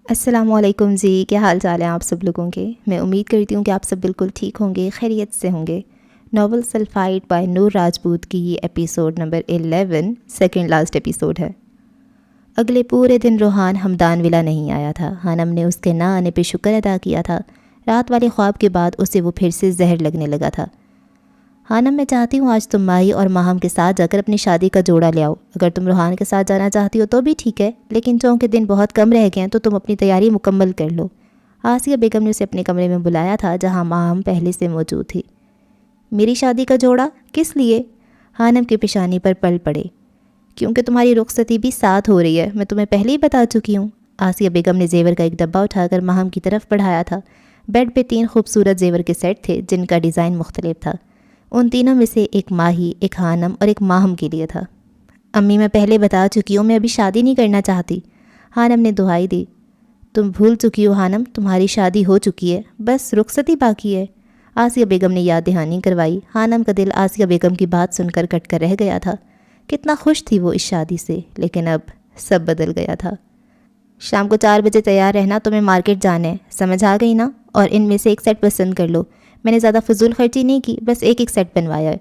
السلام علیکم جی، کیا حال چال ہیں آپ سب لوگوں کے؟ میں امید کرتی ہوں کہ آپ سب بالکل ٹھیک ہوں گے، خیریت سے ہوں گے۔ ناول سلفائڈ بائی نور راجپوت کی یہ episode number 11 second last episode ہے۔ اگلے پورے دن روحان ہمدان ولا نہیں آیا تھا۔ حنم نے اس کے نہ آنے پہ شکر ادا کیا تھا۔ رات والے خواب کے بعد اسے وہ پھر سے زہر لگنے لگا تھا۔ حنم، میں چاہتی ہوں آج تم ماہی اور ماہم کے ساتھ جا کر اپنی شادی کا جوڑا لے آؤ۔ اگر تم روحان کے ساتھ جانا چاہتی ہو تو بھی ٹھیک ہے، لیکن چونکہ دن بہت کم رہ گئے ہیں تو تم اپنی تیاری مکمل کر لو۔ آسیہ بیگم نے اسے اپنے کمرے میں بلایا تھا جہاں ماہم پہلے سے موجود تھی۔ میری شادی کا جوڑا کس لیے؟ حنم کی پیشانی پر پل پڑے۔ کیونکہ تمہاری رخصتی بھی ساتھ ہو رہی ہے، میں تمہیں پہلے ہی بتا چکی ہوں۔ آسیہ بیگم نے زیور کا ایک ڈبہ اٹھا کر ماہم کی طرف بڑھایا تھا۔ بیڈ پہ 3 خوبصورت زیور کے سیٹ تھے جن کا ڈیزائن مختلف تھا۔ ان تینوں میں سے ایک ماہی، ایک حنم اور ایک ماہم کے لیے تھا۔ امی، میں پہلے بتا چکی ہوں، میں ابھی شادی نہیں کرنا چاہتی۔ حنم نے دہائی دی۔ تم بھول چکی ہو حنم، تمہاری شادی ہو چکی ہے، بس رخصتی باقی ہے۔ آسیہ بیگم نے یاد دہانی کروائی۔ حنم کا دل آسیہ بیگم کی بات سن کر کٹ کر رہ گیا تھا۔ کتنا خوش تھی وہ اس شادی سے، لیکن اب سب بدل گیا تھا۔ شام کو 4 بجے تیار رہنا، تمہیں مارکیٹ جانا ہے، سمجھ آ گئی نا؟ اور ان میں سے ایک سیٹ پسند کر لو۔ میں نے زیادہ فضول خرچی نہیں کی، بس ایک سیٹ بنوایا ہے۔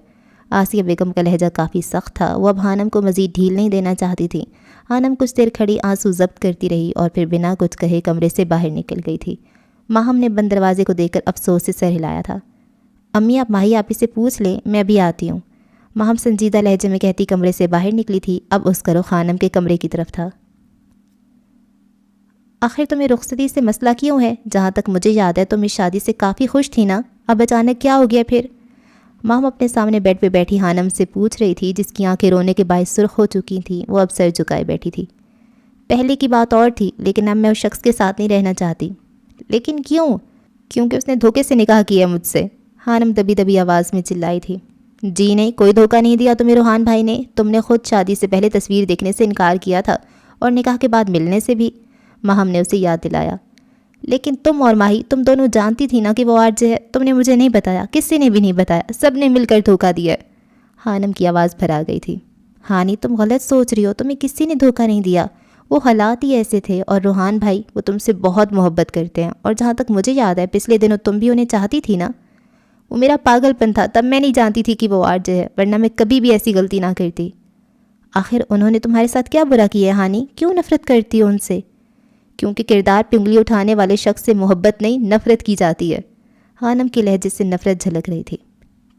آسیہ بیگم کا لہجہ کافی سخت تھا، وہ اب حنم کو مزید ڈھیل نہیں دینا چاہتی تھی۔ حنم کچھ دیر کھڑی آنسو ضبط کرتی رہی اور پھر بنا کچھ کہے کمرے سے باہر نکل گئی تھی۔ ماہم نے بند دروازے کو دیکھ کر افسوس سے سر ہلایا تھا۔ امی، آپ ماہی آپی سے پوچھ لیں، میں ابھی آتی ہوں۔ ماہم سنجیدہ لہجے میں کہتی کمرے سے باہر نکلی تھی۔ اب اس کا رخ حنم کے کمرے کی طرف تھا۔ آخر تمہیں رخصتی سے مسئلہ کیوں ہے؟ جہاں تک مجھے یاد ہے تم اس شادی سے کافی خوش تھی نا، اب اچانک کیا ہو گیا پھر؟ ماہم اپنے سامنے بیڈ پہ بیٹھی حنم سے پوچھ رہی تھی، جس کی آنکھیں رونے کے باعث سرخ ہو چکی تھیں۔ وہ اب سر جھکائے بیٹھی تھی۔ پہلے کی بات اور تھی، لیکن اب میں اس شخص کے ساتھ نہیں رہنا چاہتی۔ لیکن کیوں؟ کیونکہ اس نے دھوکے سے نکاح کیا مجھ سے، حنم دبی دبی آواز میں چلائی تھی۔ جی نہیں، کوئی دھوکہ نہیں دیا تمہیں روحان بھائی نے۔ تم نے خود شادی سے پہلے تصویر دیکھنے سے انکار کیا تھا اور نکاح کے بعد ملنے سے بھی، ماہم نے اسے یاد دلایا۔ لیکن تم اور ماہی، تم دونوں جانتی تھی نا کہ وہ آرزے ہے۔ تم نے مجھے نہیں بتایا، کسی نے بھی نہیں بتایا، سب نے مل کر دھوکہ دیا ہے۔ حنم کی آواز بھر آ گئی تھی۔ ہانی، تم غلط سوچ رہی ہو، تمہیں کسی نے دھوکہ نہیں دیا۔ وہ حالات ہی ایسے تھے، اور روحان بھائی وہ تم سے بہت محبت کرتے ہیں، اور جہاں تک مجھے یاد ہے پچھلے دنوں تم بھی انہیں چاہتی تھی نا۔ وہ میرا پاگل پن تھا، تب میں نہیں جانتی تھی کہ وہ آرزے ہے، ورنہ میں کبھی بھی ایسی غلطی نہ کرتی۔ آخر انہوں نے تمہارے ساتھ کیا برا کیا ہے ہانی؟ کیوں نفرت کرتی ہو ان سے؟ کیونکہ کردار پہ انگلی اٹھانے والے شخص سے محبت نہیں، نفرت کی جاتی ہے۔ حنم کے لہجے سے نفرت جھلک رہی تھی۔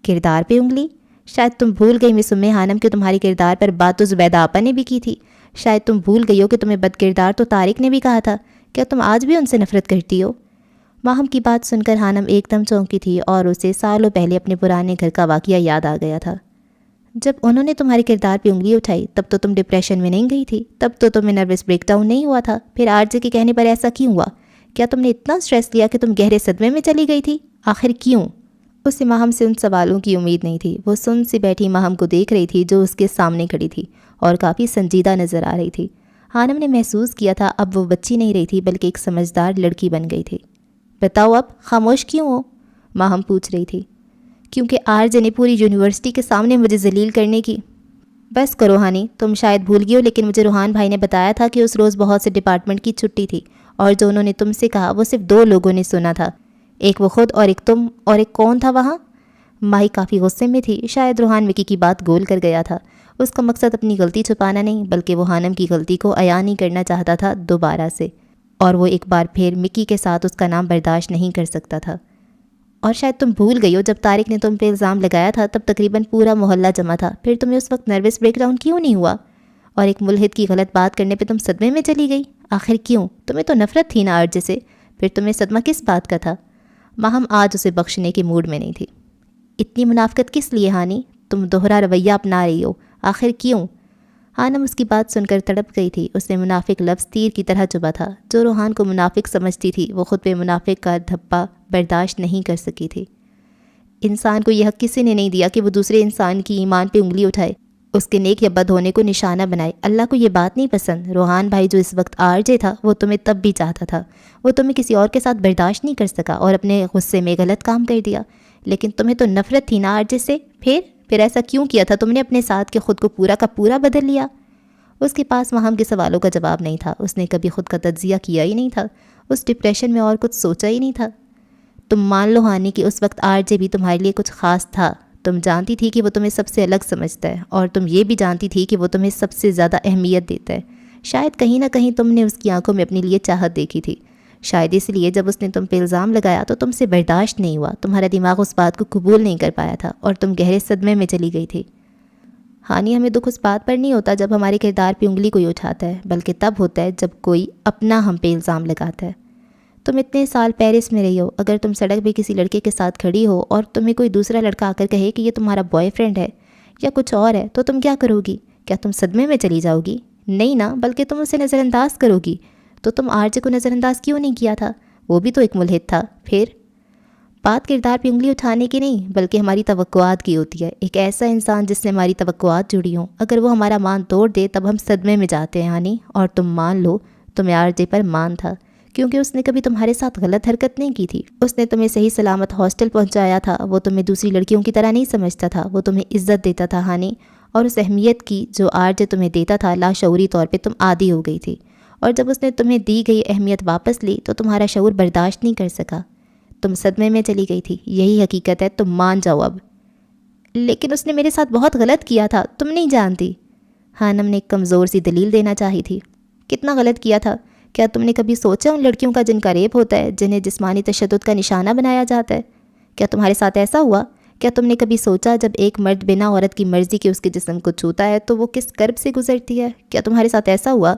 کردار پہ انگلی؟ شاید تم بھول گئی مس ام حنم کہ تمہاری کردار پر بات تو زبیدہ آپا نے بھی کی تھی۔ شاید تم بھول گئی ہو کہ تمہیں بد کردار تو طارق نے بھی کہا تھا۔ کیا تم آج بھی ان سے نفرت کرتی ہو؟ ماہم کی بات سن کر حنم ایک دم چونکی تھی اور اسے سالوں پہلے اپنے پرانے گھر کا واقعہ یاد آ گیا تھا۔ جب انہوں نے تمہارے کردار پہ انگلی اٹھائی تب تو تم ڈپریشن میں نہیں گئی تھی، تب تو تمہیں نروس بریک ڈاؤن نہیں ہوا تھا، پھر آرزے کے کہنے پر ایسا کیوں ہوا؟ کیا تم نے اتنا سٹریس لیا کہ تم گہرے صدمے میں چلی گئی تھی؟ آخر کیوں؟ اسے ماہم سے ان سوالوں کی امید نہیں تھی۔ وہ سن سی بیٹھی ماہم کو دیکھ رہی تھی جو اس کے سامنے کھڑی تھی اور کافی سنجیدہ نظر آ رہی تھی۔ حنم نے محسوس کیا تھا اب وہ بچی نہیں رہی تھی بلکہ ایک سمجھدار لڑکی بن گئی تھی۔ بتاؤ اب خاموش کیوں ہو؟ ماہم پوچھ رہی تھی۔ کیونکہ آرزے نے پوری یونیورسٹی کے سامنے مجھے ذلیل کرنے کی۔ بس کرو ہانی، تم شاید بھول گئی ہو لیکن مجھے روحان بھائی نے بتایا تھا کہ اس روز بہت سے ڈپارٹمنٹ کی چھٹی تھی، اور جو انہوں نے تم سے کہا وہ صرف 2 لوگوں نے سنا تھا، ایک وہ خود اور ایک تم، اور ایک کون تھا وہاں؟ ماہی کافی غصے میں تھی۔ شاید روحان وکی کی بات گول کر گیا تھا۔ اس کا مقصد اپنی غلطی چھپانا نہیں بلکہ وہ حنم کی غلطی کو عیاں نہیں کرنا چاہتا تھا دوبارہ سے، اور وہ ایک بار پھر مکی کے ساتھ اس کا نام برداشت نہیں کر سکتا تھا۔ اور شاید تم بھول گئی ہو جب طارق نے تم پہ الزام لگایا تھا تب تقریباً پورا محلہ جمع تھا، پھر تمہیں اس وقت نروس بریک ڈاؤن کیوں نہیں ہوا؟ اور ایک ملحد کی غلط بات کرنے پہ تم صدمے میں چلی گئی؟ آخر کیوں؟ تمہیں تو نفرت تھی نا آرزے سے، پھر تمہیں صدمہ کس بات کا تھا؟ ماہم آج اسے بخشنے کے موڈ میں نہیں تھی۔ اتنی منافقت کس لیے ہانی؟ تم دوہرا رویہ اپنا رہی ہو، آخر کیوں؟ حنم اس کی بات سن کر تڑپ گئی تھی۔ اس نے منافق لفظ تیر کی طرح چبھا تھا۔ جو روحان کو منافق سمجھتی تھی وہ خود پہ منافق کا دھبا برداشت نہیں کر سکی تھی۔ انسان کو یہ حق کسی نے نہیں دیا کہ وہ دوسرے انسان کی ایمان پہ انگلی اٹھائے، اس کے نیک یا بد ہونے کو نشانہ بنائے۔ اللہ کو یہ بات نہیں پسند۔ روحان بھائی جو اس وقت آرجے تھا وہ تمہیں تب بھی چاہتا تھا، وہ تمہیں کسی اور کے ساتھ برداشت نہیں کر سکا اور اپنے غصے میں غلط کام کر دیا، لیکن تمہیں تو نفرت تھی نا آرجے سے۔ پھر ایسا کیوں کیا تھا تم نے اپنے ساتھ کہ خود کو پورا کا پورا بدل لیا؟ اس کے پاس ماہم کے سوالوں کا جواب نہیں تھا، اس نے کبھی خود کا تجزیہ کیا ہی نہیں تھا، اس ڈپریشن میں اور کچھ سوچا ہی نہیں تھا۔ تم مان لو ہانی کہ اس وقت آر جے بھی تمہارے لیے کچھ خاص تھا۔ تم جانتی تھی کہ وہ تمہیں سب سے الگ سمجھتا ہے، اور تم یہ بھی جانتی تھی کہ وہ تمہیں سب سے زیادہ اہمیت دیتا ہے۔ شاید کہیں نہ کہیں تم نے اس کی آنکھوں میں اپنے لیے چاہت دیکھی تھی، شاید اس لیے جب اس نے تم پہ الزام لگایا تو تم سے برداشت نہیں ہوا، تمہارا دماغ اس بات کو قبول نہیں کر پایا تھا اور تم گہرے صدمے میں چلی گئی تھی۔ ہانی، ہمیں دکھ اس بات پر نہیں ہوتا جب ہمارے کردار پہ انگلی کوئی اٹھاتا ہے، بلکہ تب ہوتا ہے جب کوئی اپنا ہم پہ الزام لگاتا ہے۔ تم اتنے سال پیرس میں رہی ہو، اگر تم سڑک پہ کسی لڑکے کے ساتھ کھڑی ہو اور تمہیں کوئی دوسرا لڑکا آ کر کہے کہ یہ تمہارا بوائے فرینڈ ہے یا کچھ اور ہے، تو تم کیا کرو گی؟ کیا تم صدمے میں چلی جاؤ گی؟ نہیں نا، بلکہ تم اسے نظر انداز کرو گی۔ تو تم آر جے کو نظر انداز کیوں نہیں کیا تھا؟ وہ بھی تو ایک ملحد تھا۔ پھر بات کردار پہ انگلی اٹھانے کی نہیں، بلکہ ہماری توقعات کی ہوتی ہے۔ ایک ایسا انسان جس سے ہماری توقعات جڑی ہوں، اگر وہ ہمارا مان توڑ دے تب ہم صدمے میں جاتے ہیں ہانی۔ اور تم مان لو، تمہیں آر جے پر مان تھا، کیونکہ اس نے کبھی تمہارے ساتھ غلط حرکت نہیں کی تھی۔ اس نے تمہیں صحیح سلامت ہاسٹل پہنچایا تھا، وہ تمہیں دوسری لڑکیوں کی طرح نہیں سمجھتا تھا، وہ تمہیں عزت دیتا تھا ہانی۔ اور اس اہمیت کی جو آر جے تمہیں دیتا تھا، لاشعوری طور پہ تم عادی ہو گئی تھی، اور جب اس نے تمہیں دی گئی اہمیت واپس لی تو تمہارا شعور برداشت نہیں کر سکا، تم صدمے میں چلی گئی تھی۔ یہی حقیقت ہے، تم مان جاؤ اب۔ لیکن اس نے میرے ساتھ بہت غلط کیا تھا، تم نہیں جانتی۔ ہانم نے ایک کمزور سی دلیل دینا چاہی تھی۔ کتنا غلط کیا تھا؟ کیا تم نے کبھی سوچا ان لڑکیوں کا جن کا ریپ ہوتا ہے، جنہیں جسمانی تشدد کا نشانہ بنایا جاتا ہے؟ کیا تمہارے ساتھ ایسا ہوا؟ کیا تم نے کبھی سوچا جب ایک مرد بنا عورت کی مرضی کے اس کے جسم کو چھوتا ہے تو وہ کس کرب سے گزرتی ہے؟ کیا تمہارے ساتھ ایسا ہوا؟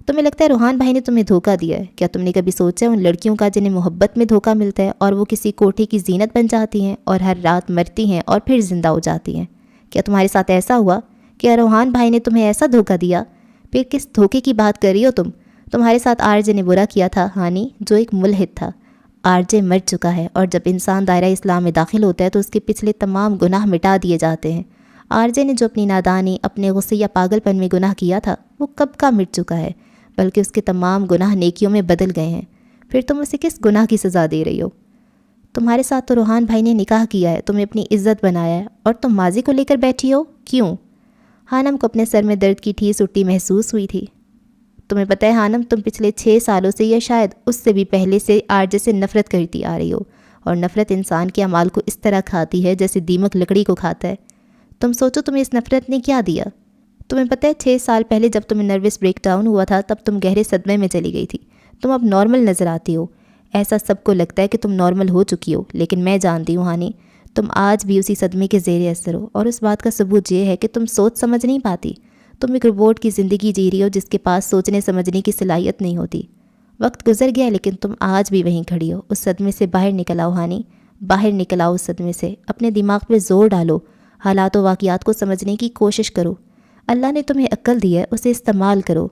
تمہیں لگتا ہے روحان بھائی نے تمہیں دھوکہ دیا ہے؟ کیا تم نے کبھی سوچا ان لڑکیوں کا جنہیں محبت میں دھوکہ ملتا ہے اور وہ کسی کوٹھی کی زینت بن جاتی ہیں اور ہر رات مرتی ہیں اور پھر زندہ ہو جاتی ہیں؟ کیا تمہارے ساتھ ایسا ہوا؟ کیا روحان بھائی نے تمہیں ایسا دھوکہ دیا؟ پھر کس دھوکے کی بات کر رہی ہو تم؟ تمہارے ساتھ آر جے نے برا کیا تھا ہانی، جو ایک ملحد تھا۔ آر جے مر چکا ہے، اور جب انسان دائرہ اسلام میں داخل ہوتا ہے تو اس کے پچھلے تمام گناہ مٹا دیے جاتے ہیں۔ آر جے نے جو اپنی نادانی، اپنے غصے یا پاگل پن میں گناہ کیا تھا، وہ کب کا مٹ چکا ہے، بلکہ اس کے تمام گناہ نیکیوں میں بدل گئے ہیں۔ پھر تم اسے کس گناہ کی سزا دے رہی ہو؟ تمہارے ساتھ تو روحان بھائی نے نکاح کیا ہے، تمہیں اپنی عزت بنایا ہے، اور تم ماضی کو لے کر بیٹھی ہو، کیوں؟ ہانم کو اپنے سر میں درد کی ٹھیس اٹھتی محسوس ہوئی تھی۔ تمہیں پتہ ہے ہانم، تم پچھلے 6 سالوں سے یا شاید اس سے بھی پہلے سے آر جے سے نفرت کرتی آ رہی ہو، اور نفرت انسان کے اعمال کو اس طرح کھاتی ہے جیسے دیمک لکڑی کو کھاتا ہے۔ تم سوچو تمہیں اس نفرت نے کیا دیا؟ تمہیں پتہ ہے 6 سال پہلے جب تمہیں نروس بریک ڈاؤن ہوا تھا تب تم گہرے صدمے میں چلی گئی تھی۔ تم اب نارمل نظر آتی ہو، ایسا سب کو لگتا ہے کہ تم نارمل ہو چکی ہو، لیکن میں جانتی ہوں ہانی، تم آج بھی اسی صدمے کے زیر اثر ہو، اور اس بات کا ثبوت یہ ہے کہ تم سوچ سمجھ نہیں پاتی۔ تم ایک روبوٹ کی زندگی جی رہی ہو جس کے پاس سوچنے سمجھنے کی صلاحیت نہیں ہوتی۔ وقت گزر گیا لیکن تم آج بھی وہیں کھڑی ہو۔ اس صدمے سے باہر نکل آؤ ہانی، باہر نکل آؤ اس صدمے سے۔ اپنے دماغ پہ زور ڈالو، حالات و واقعات کو سمجھنے کی کوشش کرو۔ اللہ نے تمہیں عقل دی ہے، اسے استعمال کرو۔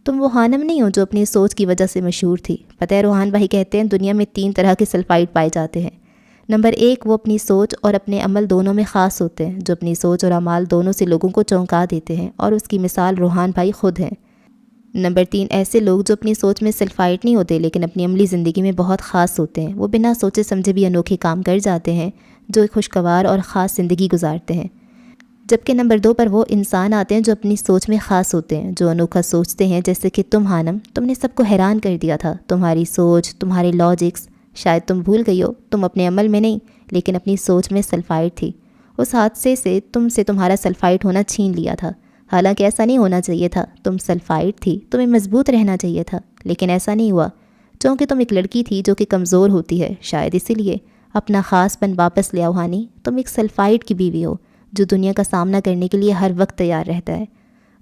تم وہ ہانم نہیں ہو جو اپنی سوچ کی وجہ سے مشہور تھی۔ پتہ ہے روحان بھائی کہتے ہیں دنیا میں 3 طرح کے سلفائڈ پائے جاتے ہیں۔ نمبر 1، وہ اپنی سوچ اور اپنے عمل دونوں میں خاص ہوتے ہیں، جو اپنی سوچ اور اعمال دونوں سے لوگوں کو چونکا دیتے ہیں، اور اس کی مثال روحان بھائی خود ہیں۔ نمبر 3، ایسے لوگ جو اپنی سوچ میں سلفائڈ نہیں ہوتے لیکن اپنی عملی زندگی میں بہت خاص ہوتے ہیں۔ وہ بنا سوچے سمجھے بھی انوکھے کام کر جاتے ہیں، جو ایک خوشگوار اور خاص زندگی گزارتے ہیں۔ جبکہ نمبر 2 پر وہ انسان آتے ہیں جو اپنی سوچ میں خاص ہوتے ہیں، جو انوکھا سوچتے ہیں، جیسے کہ تم ہانم، تم نے سب کو حیران کر دیا تھا۔ تمہاری سوچ، تمہارے لاجکس، شاید تم بھول گئی ہو، تم اپنے عمل میں نہیں لیکن اپنی سوچ میں سلفائڈ تھی۔ اس حادثے سے تمہارا سلفائڈ ہونا چھین لیا تھا، حالانکہ ایسا نہیں ہونا چاہیے تھا۔ تم سلفائڈ تھی، تمہیں مضبوط رہنا چاہیے تھا، لیکن ایسا نہیں ہوا، چونکہ تم ایک لڑکی تھی جو کہ کمزور ہوتی ہے۔ شاید اسی لیے اپنا خاص پن واپس لے آؤ ہانی، تم ایک سلفائڈ کی بیوی ہو جو دنیا کا سامنا کرنے کے لیے ہر وقت تیار رہتا ہے۔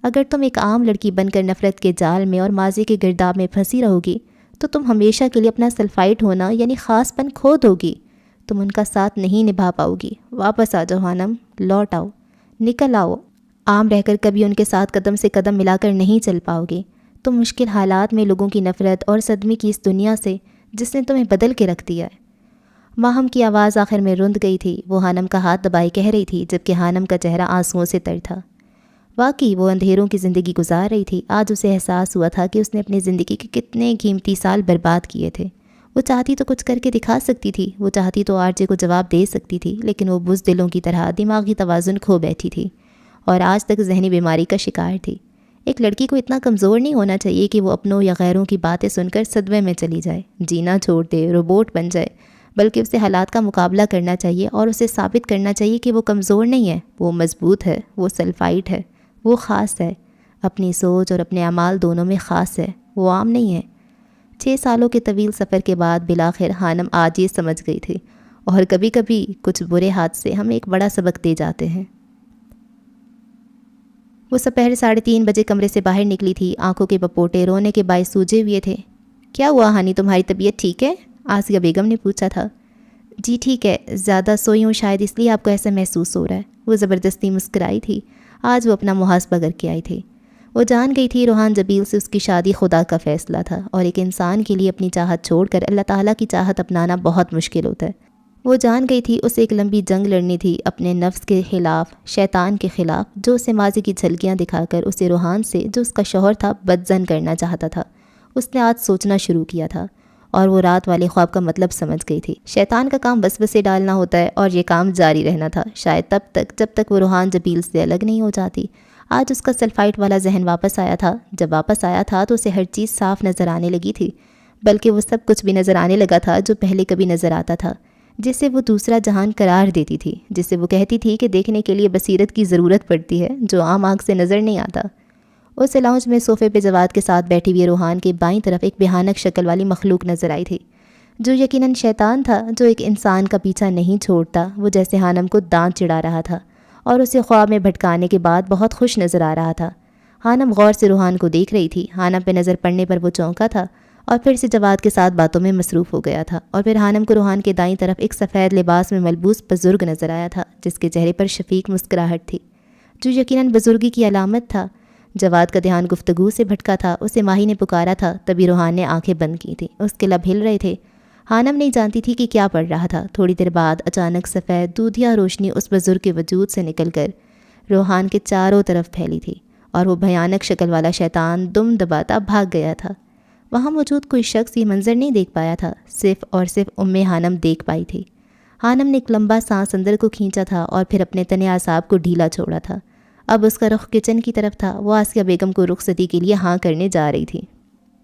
اگر تم ایک عام لڑکی بن کر نفرت کے جال میں اور ماضی کے گرداب میں پھنسی رہو گی تو تم ہمیشہ کے لیے اپنا سلفائڈ ہونا یعنی خاص پن کھو دو گی، تم ان کا ساتھ نہیں نبھا پاؤ گی۔ واپس آ جاؤ ہانم، لوٹ آؤ، نکل آؤ۔ عام رہ کر کبھی ان کے ساتھ قدم سے قدم ملا کر نہیں چل پاؤ گی۔ تم مشکل حالات میں لوگوں کی نفرت اور صدمے کی اس دنیا سے جس نے تمہیں بدل کے رکھ دیا ہے۔ ماہم کی آواز آخر میں رند گئی تھی، وہ ہانم کا ہاتھ دبائے کہہ رہی تھی، جبکہ ہانم کا چہرہ آنسوؤں سے تر تھا۔ واقعی وہ اندھیروں کی زندگی گزار رہی تھی۔ آج اسے احساس ہوا تھا کہ اس نے اپنی زندگی کے کتنے قیمتی سال برباد کیے تھے۔ وہ چاہتی تو کچھ کر کے دکھا سکتی تھی، وہ چاہتی تو آر جے کو جواب دے سکتی تھی، لیکن وہ بزدلوں کی طرح دماغی توازن کھو بیٹھی تھی اور آج تک ذہنی بیماری کا شکار تھی۔ ایک لڑکی کو اتنا کمزور نہیں ہونا چاہیے کہ وہ اپنوں یا غیروں کی باتیں سن کر صدمے میں چلی جائے، جینا چھوڑ دے، روبوٹ بن جائے، بلکہ اسے حالات کا مقابلہ کرنا چاہیے اور اسے ثابت کرنا چاہیے کہ وہ کمزور نہیں ہے، وہ مضبوط ہے، وہ سلفائٹ ہے، وہ خاص ہے، اپنی سوچ اور اپنے اعمال دونوں میں خاص ہے، وہ عام نہیں ہے۔ 6 سالوں کے طویل سفر کے بعد بالآخر خانم آج یہ سمجھ گئی تھی، اور کبھی کبھی کچھ برے حادثے ہمیں ایک بڑا سبق دے جاتے ہیں۔ وہ دوپہر 3:30 بجے کمرے سے باہر نکلی تھی، آنکھوں کے پپوٹے رونے کے باعث سوجے ہوئے تھے۔ کیا ہوا ہانی، تمہاری طبیعت ٹھیک ہے؟ آسیہ بیگم نے پوچھا تھا۔ جی ٹھیک ہے، زیادہ سوئی ہوں شاید اس لیے آپ کو ایسا محسوس ہو رہا ہے۔ وہ زبردستی مسکرائی تھی۔ آج وہ اپنا محاسبہ کر کے آئی تھی۔ وہ جان گئی تھی روحان جبیل سے اس کی شادی خدا کا فیصلہ تھا، اور ایک انسان کے لیے اپنی چاہت چھوڑ کر اللہ تعالیٰ کی چاہت اپنانا بہت مشکل ہوتا ہے۔ وہ جان گئی تھی اسے ایک لمبی جنگ لڑنی تھی اپنے نفس کے خلاف، شیطان کے خلاف، جو اسے ماضی کی جھلکیاں دکھا کر اسے روحان سے، جو اس کا شوہر تھا، بدزن کرنا چاہتا تھا۔ اس نے آج سوچنا شروع کیا تھا، اور وہ رات والے خواب کا مطلب سمجھ گئی تھی۔ شیطان کا کام وسوسے ڈالنا ہوتا ہے، اور یہ کام جاری رہنا تھا، شاید تب تک جب تک وہ روحان جبیل سے الگ نہیں ہو جاتی۔ آج اس کا سلفائٹ والا ذہن واپس آیا تھا۔ جب واپس آیا تھا تو اسے ہر چیز صاف نظر آنے لگی تھی، بلکہ وہ سب کچھ بھی نظر آنے لگا تھا جو پہلے کبھی نظر آتا تھا، جسے وہ دوسرا جہان قرار دیتی تھی، جسے وہ کہتی تھی کہ دیکھنے کے لیے بصیرت کی ضرورت پڑتی ہے، جو عام آنکھ سے نظر نہیں آتا۔ اسے لاؤنج میں صوفے پہ جواد کے ساتھ بیٹھی ہوئی روحان کے بائیں طرف ایک بھیانک شکل والی مخلوق نظر آئی تھی، جو یقیناً شیطان تھا، جو ایک انسان کا پیچھا نہیں چھوڑتا۔ وہ جیسے خانم کو دانت چڑھا رہا تھا، اور اسے خواب میں بھٹکانے کے بعد بہت خوش نظر آ رہا تھا۔ خانم غور سے روحان کو دیکھ رہی تھی۔ خانم پہ نظر پڑنے پر وہ چونکا تھا، اور پھر سے جواد کے ساتھ باتوں میں مصروف ہو گیا تھا، اور پھر خانم کو روحان کے دائیں طرف ایک سفید لباس میں ملبوس بزرگ نظر آیا تھا، جس کے چہرے پر شفیق مسکراہٹ تھی، جو یقیناً بزرگی کی علامت تھا۔ جواد کا دھیان گفتگو سے بھٹکا تھا۔ اسے ماہی نے پکارا تھا، تبھی روحان نے آنکھیں بند کی تھیں، اس کے لب ہل رہے تھے۔ خانم نہیں جانتی تھی کہ کیا پڑھ رہا تھا۔ تھوڑی دیر بعد اچانک سفید دودھیا روشنی اس بزرگ کے وجود سے نکل کر روحان کے چاروں طرف پھیلی تھی، اور وہ بھیانک شکل والا شیطان دم دباتا بھاگ گیا تھا۔ وہاں موجود کوئی شخص یہ منظر نہیں دیکھ پایا تھا، صرف اور صرف خانم دیکھ پائی تھی۔ خانم نے ایک لمبا سانس اندر کو کھینچا تھا، اور پھر اپنے تنے اعصاب کو ڈھیلا چھوڑا تھا۔ اب اس کا رخ کچن کی طرف تھا۔ وہ آسیہ بیگم کو رخصتی کے لیے ہاں کرنے جا رہی تھی۔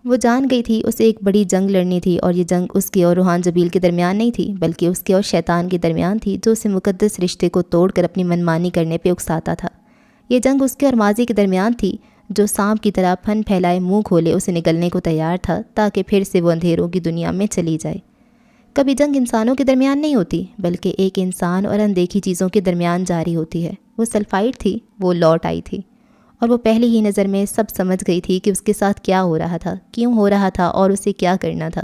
وہ جان گئی تھی اسے ایک بڑی جنگ لڑنی تھی، اور یہ جنگ اس کے اور روحان جبیل کے درمیان نہیں تھی، بلکہ اس کے اور شیطان کے درمیان تھی، جو اسے مقدس رشتے کو توڑ کر اپنی منمانی کرنے پہ اکساتا تھا۔ یہ جنگ اس کے اور ماضی کے درمیان تھی، جو سانپ کی طرح پھن پھیلائے منہ کھولے اسے نگلنے کو تیار تھا، تاکہ پھر سے وہ اندھیروں کی دنیا میں چلی جائے۔ کبھی جنگ انسانوں کے درمیان نہیں ہوتی، بلکہ ایک انسان اور اندیکھی چیزوں کے درمیان جاری ہوتی ہے۔ وہ سلفائٹ تھی، وہ لوٹ آئی تھی، اور وہ پہلی ہی نظر میں سب سمجھ گئی تھی کہ اس کے ساتھ کیا ہو رہا تھا، کیوں ہو رہا تھا، اور اسے کیا کرنا تھا۔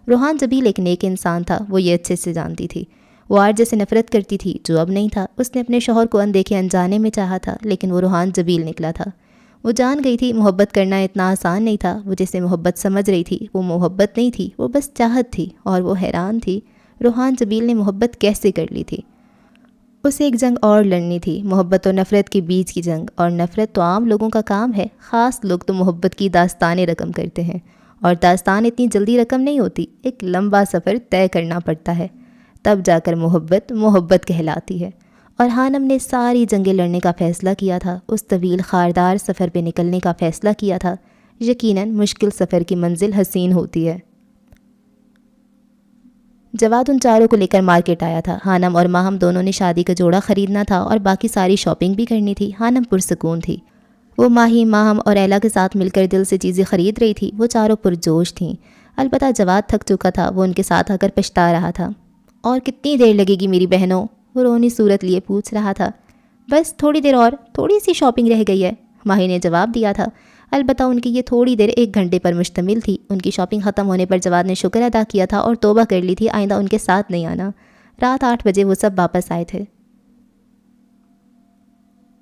روحان جبیل ایک نیک انسان تھا، وہ یہ اچھے سے جانتی تھی۔ وہ آرزو سے نفرت کرتی تھی، جو اب نہیں تھا۔ اس نے اپنے شوہر کو اندیکھے انجانے میں چاہا تھا، لیکن وہ روحان جبیل نکلا تھا۔ وہ جان گئی تھی محبت کرنا اتنا آسان نہیں تھا۔ وہ جسے محبت سمجھ رہی تھی، وہ محبت نہیں تھی، وہ بس چاہت تھی، اور وہ حیران تھی روحان جبیل نے محبت کیسے کر لی تھی۔ اسے ایک جنگ اور لڑنی تھی، محبت اور نفرت کے بیچ کی جنگ، اور نفرت تو عام لوگوں کا کام ہے، خاص لوگ تو محبت کی داستانیں رقم کرتے ہیں، اور داستان اتنی جلدی رقم نہیں ہوتی، ایک لمبا سفر طے کرنا پڑتا ہے، تب جا کر محبت کہلاتی ہے۔ اور خانم نے ساری جنگیں لڑنے کا فیصلہ کیا تھا، اس طویل خاردار سفر پہ نکلنے کا فیصلہ کیا تھا۔ یقیناً مشکل سفر کی منزل حسین ہوتی ہے۔ جواد ان چاروں کو لے کر مارکیٹ آیا تھا۔ خانم اور ماہم دونوں نے شادی کا جوڑا خریدنا تھا، اور باقی ساری شاپنگ بھی کرنی تھی۔ خانم پرسکون تھی، وہ ماہی، ماہم اور ایلا کے ساتھ مل کر دل سے چیزیں خرید رہی تھی۔ وہ چاروں پرجوش تھیں، البتہ جواد تھک چکا تھا، وہ ان کے ساتھ آ کر پچھتا رہا تھا۔ اور کتنی دیر لگے گی میری بہنوں؟ وہ رونی صورت لیے پوچھ رہا تھا۔ بس تھوڑی دیر اور، تھوڑی سی شاپنگ رہ گئی ہے، ماہی نے جواب دیا تھا۔ البتہ ان کی یہ تھوڑی دیر 1 گھنٹے پر مشتمل تھی۔ ان کی شاپنگ ختم ہونے پر جواد نے شکر ادا کیا تھا اور توبہ کر لی تھی آئندہ ان کے ساتھ نہیں آنا۔ رات 8 بجے وہ سب واپس آئے تھے۔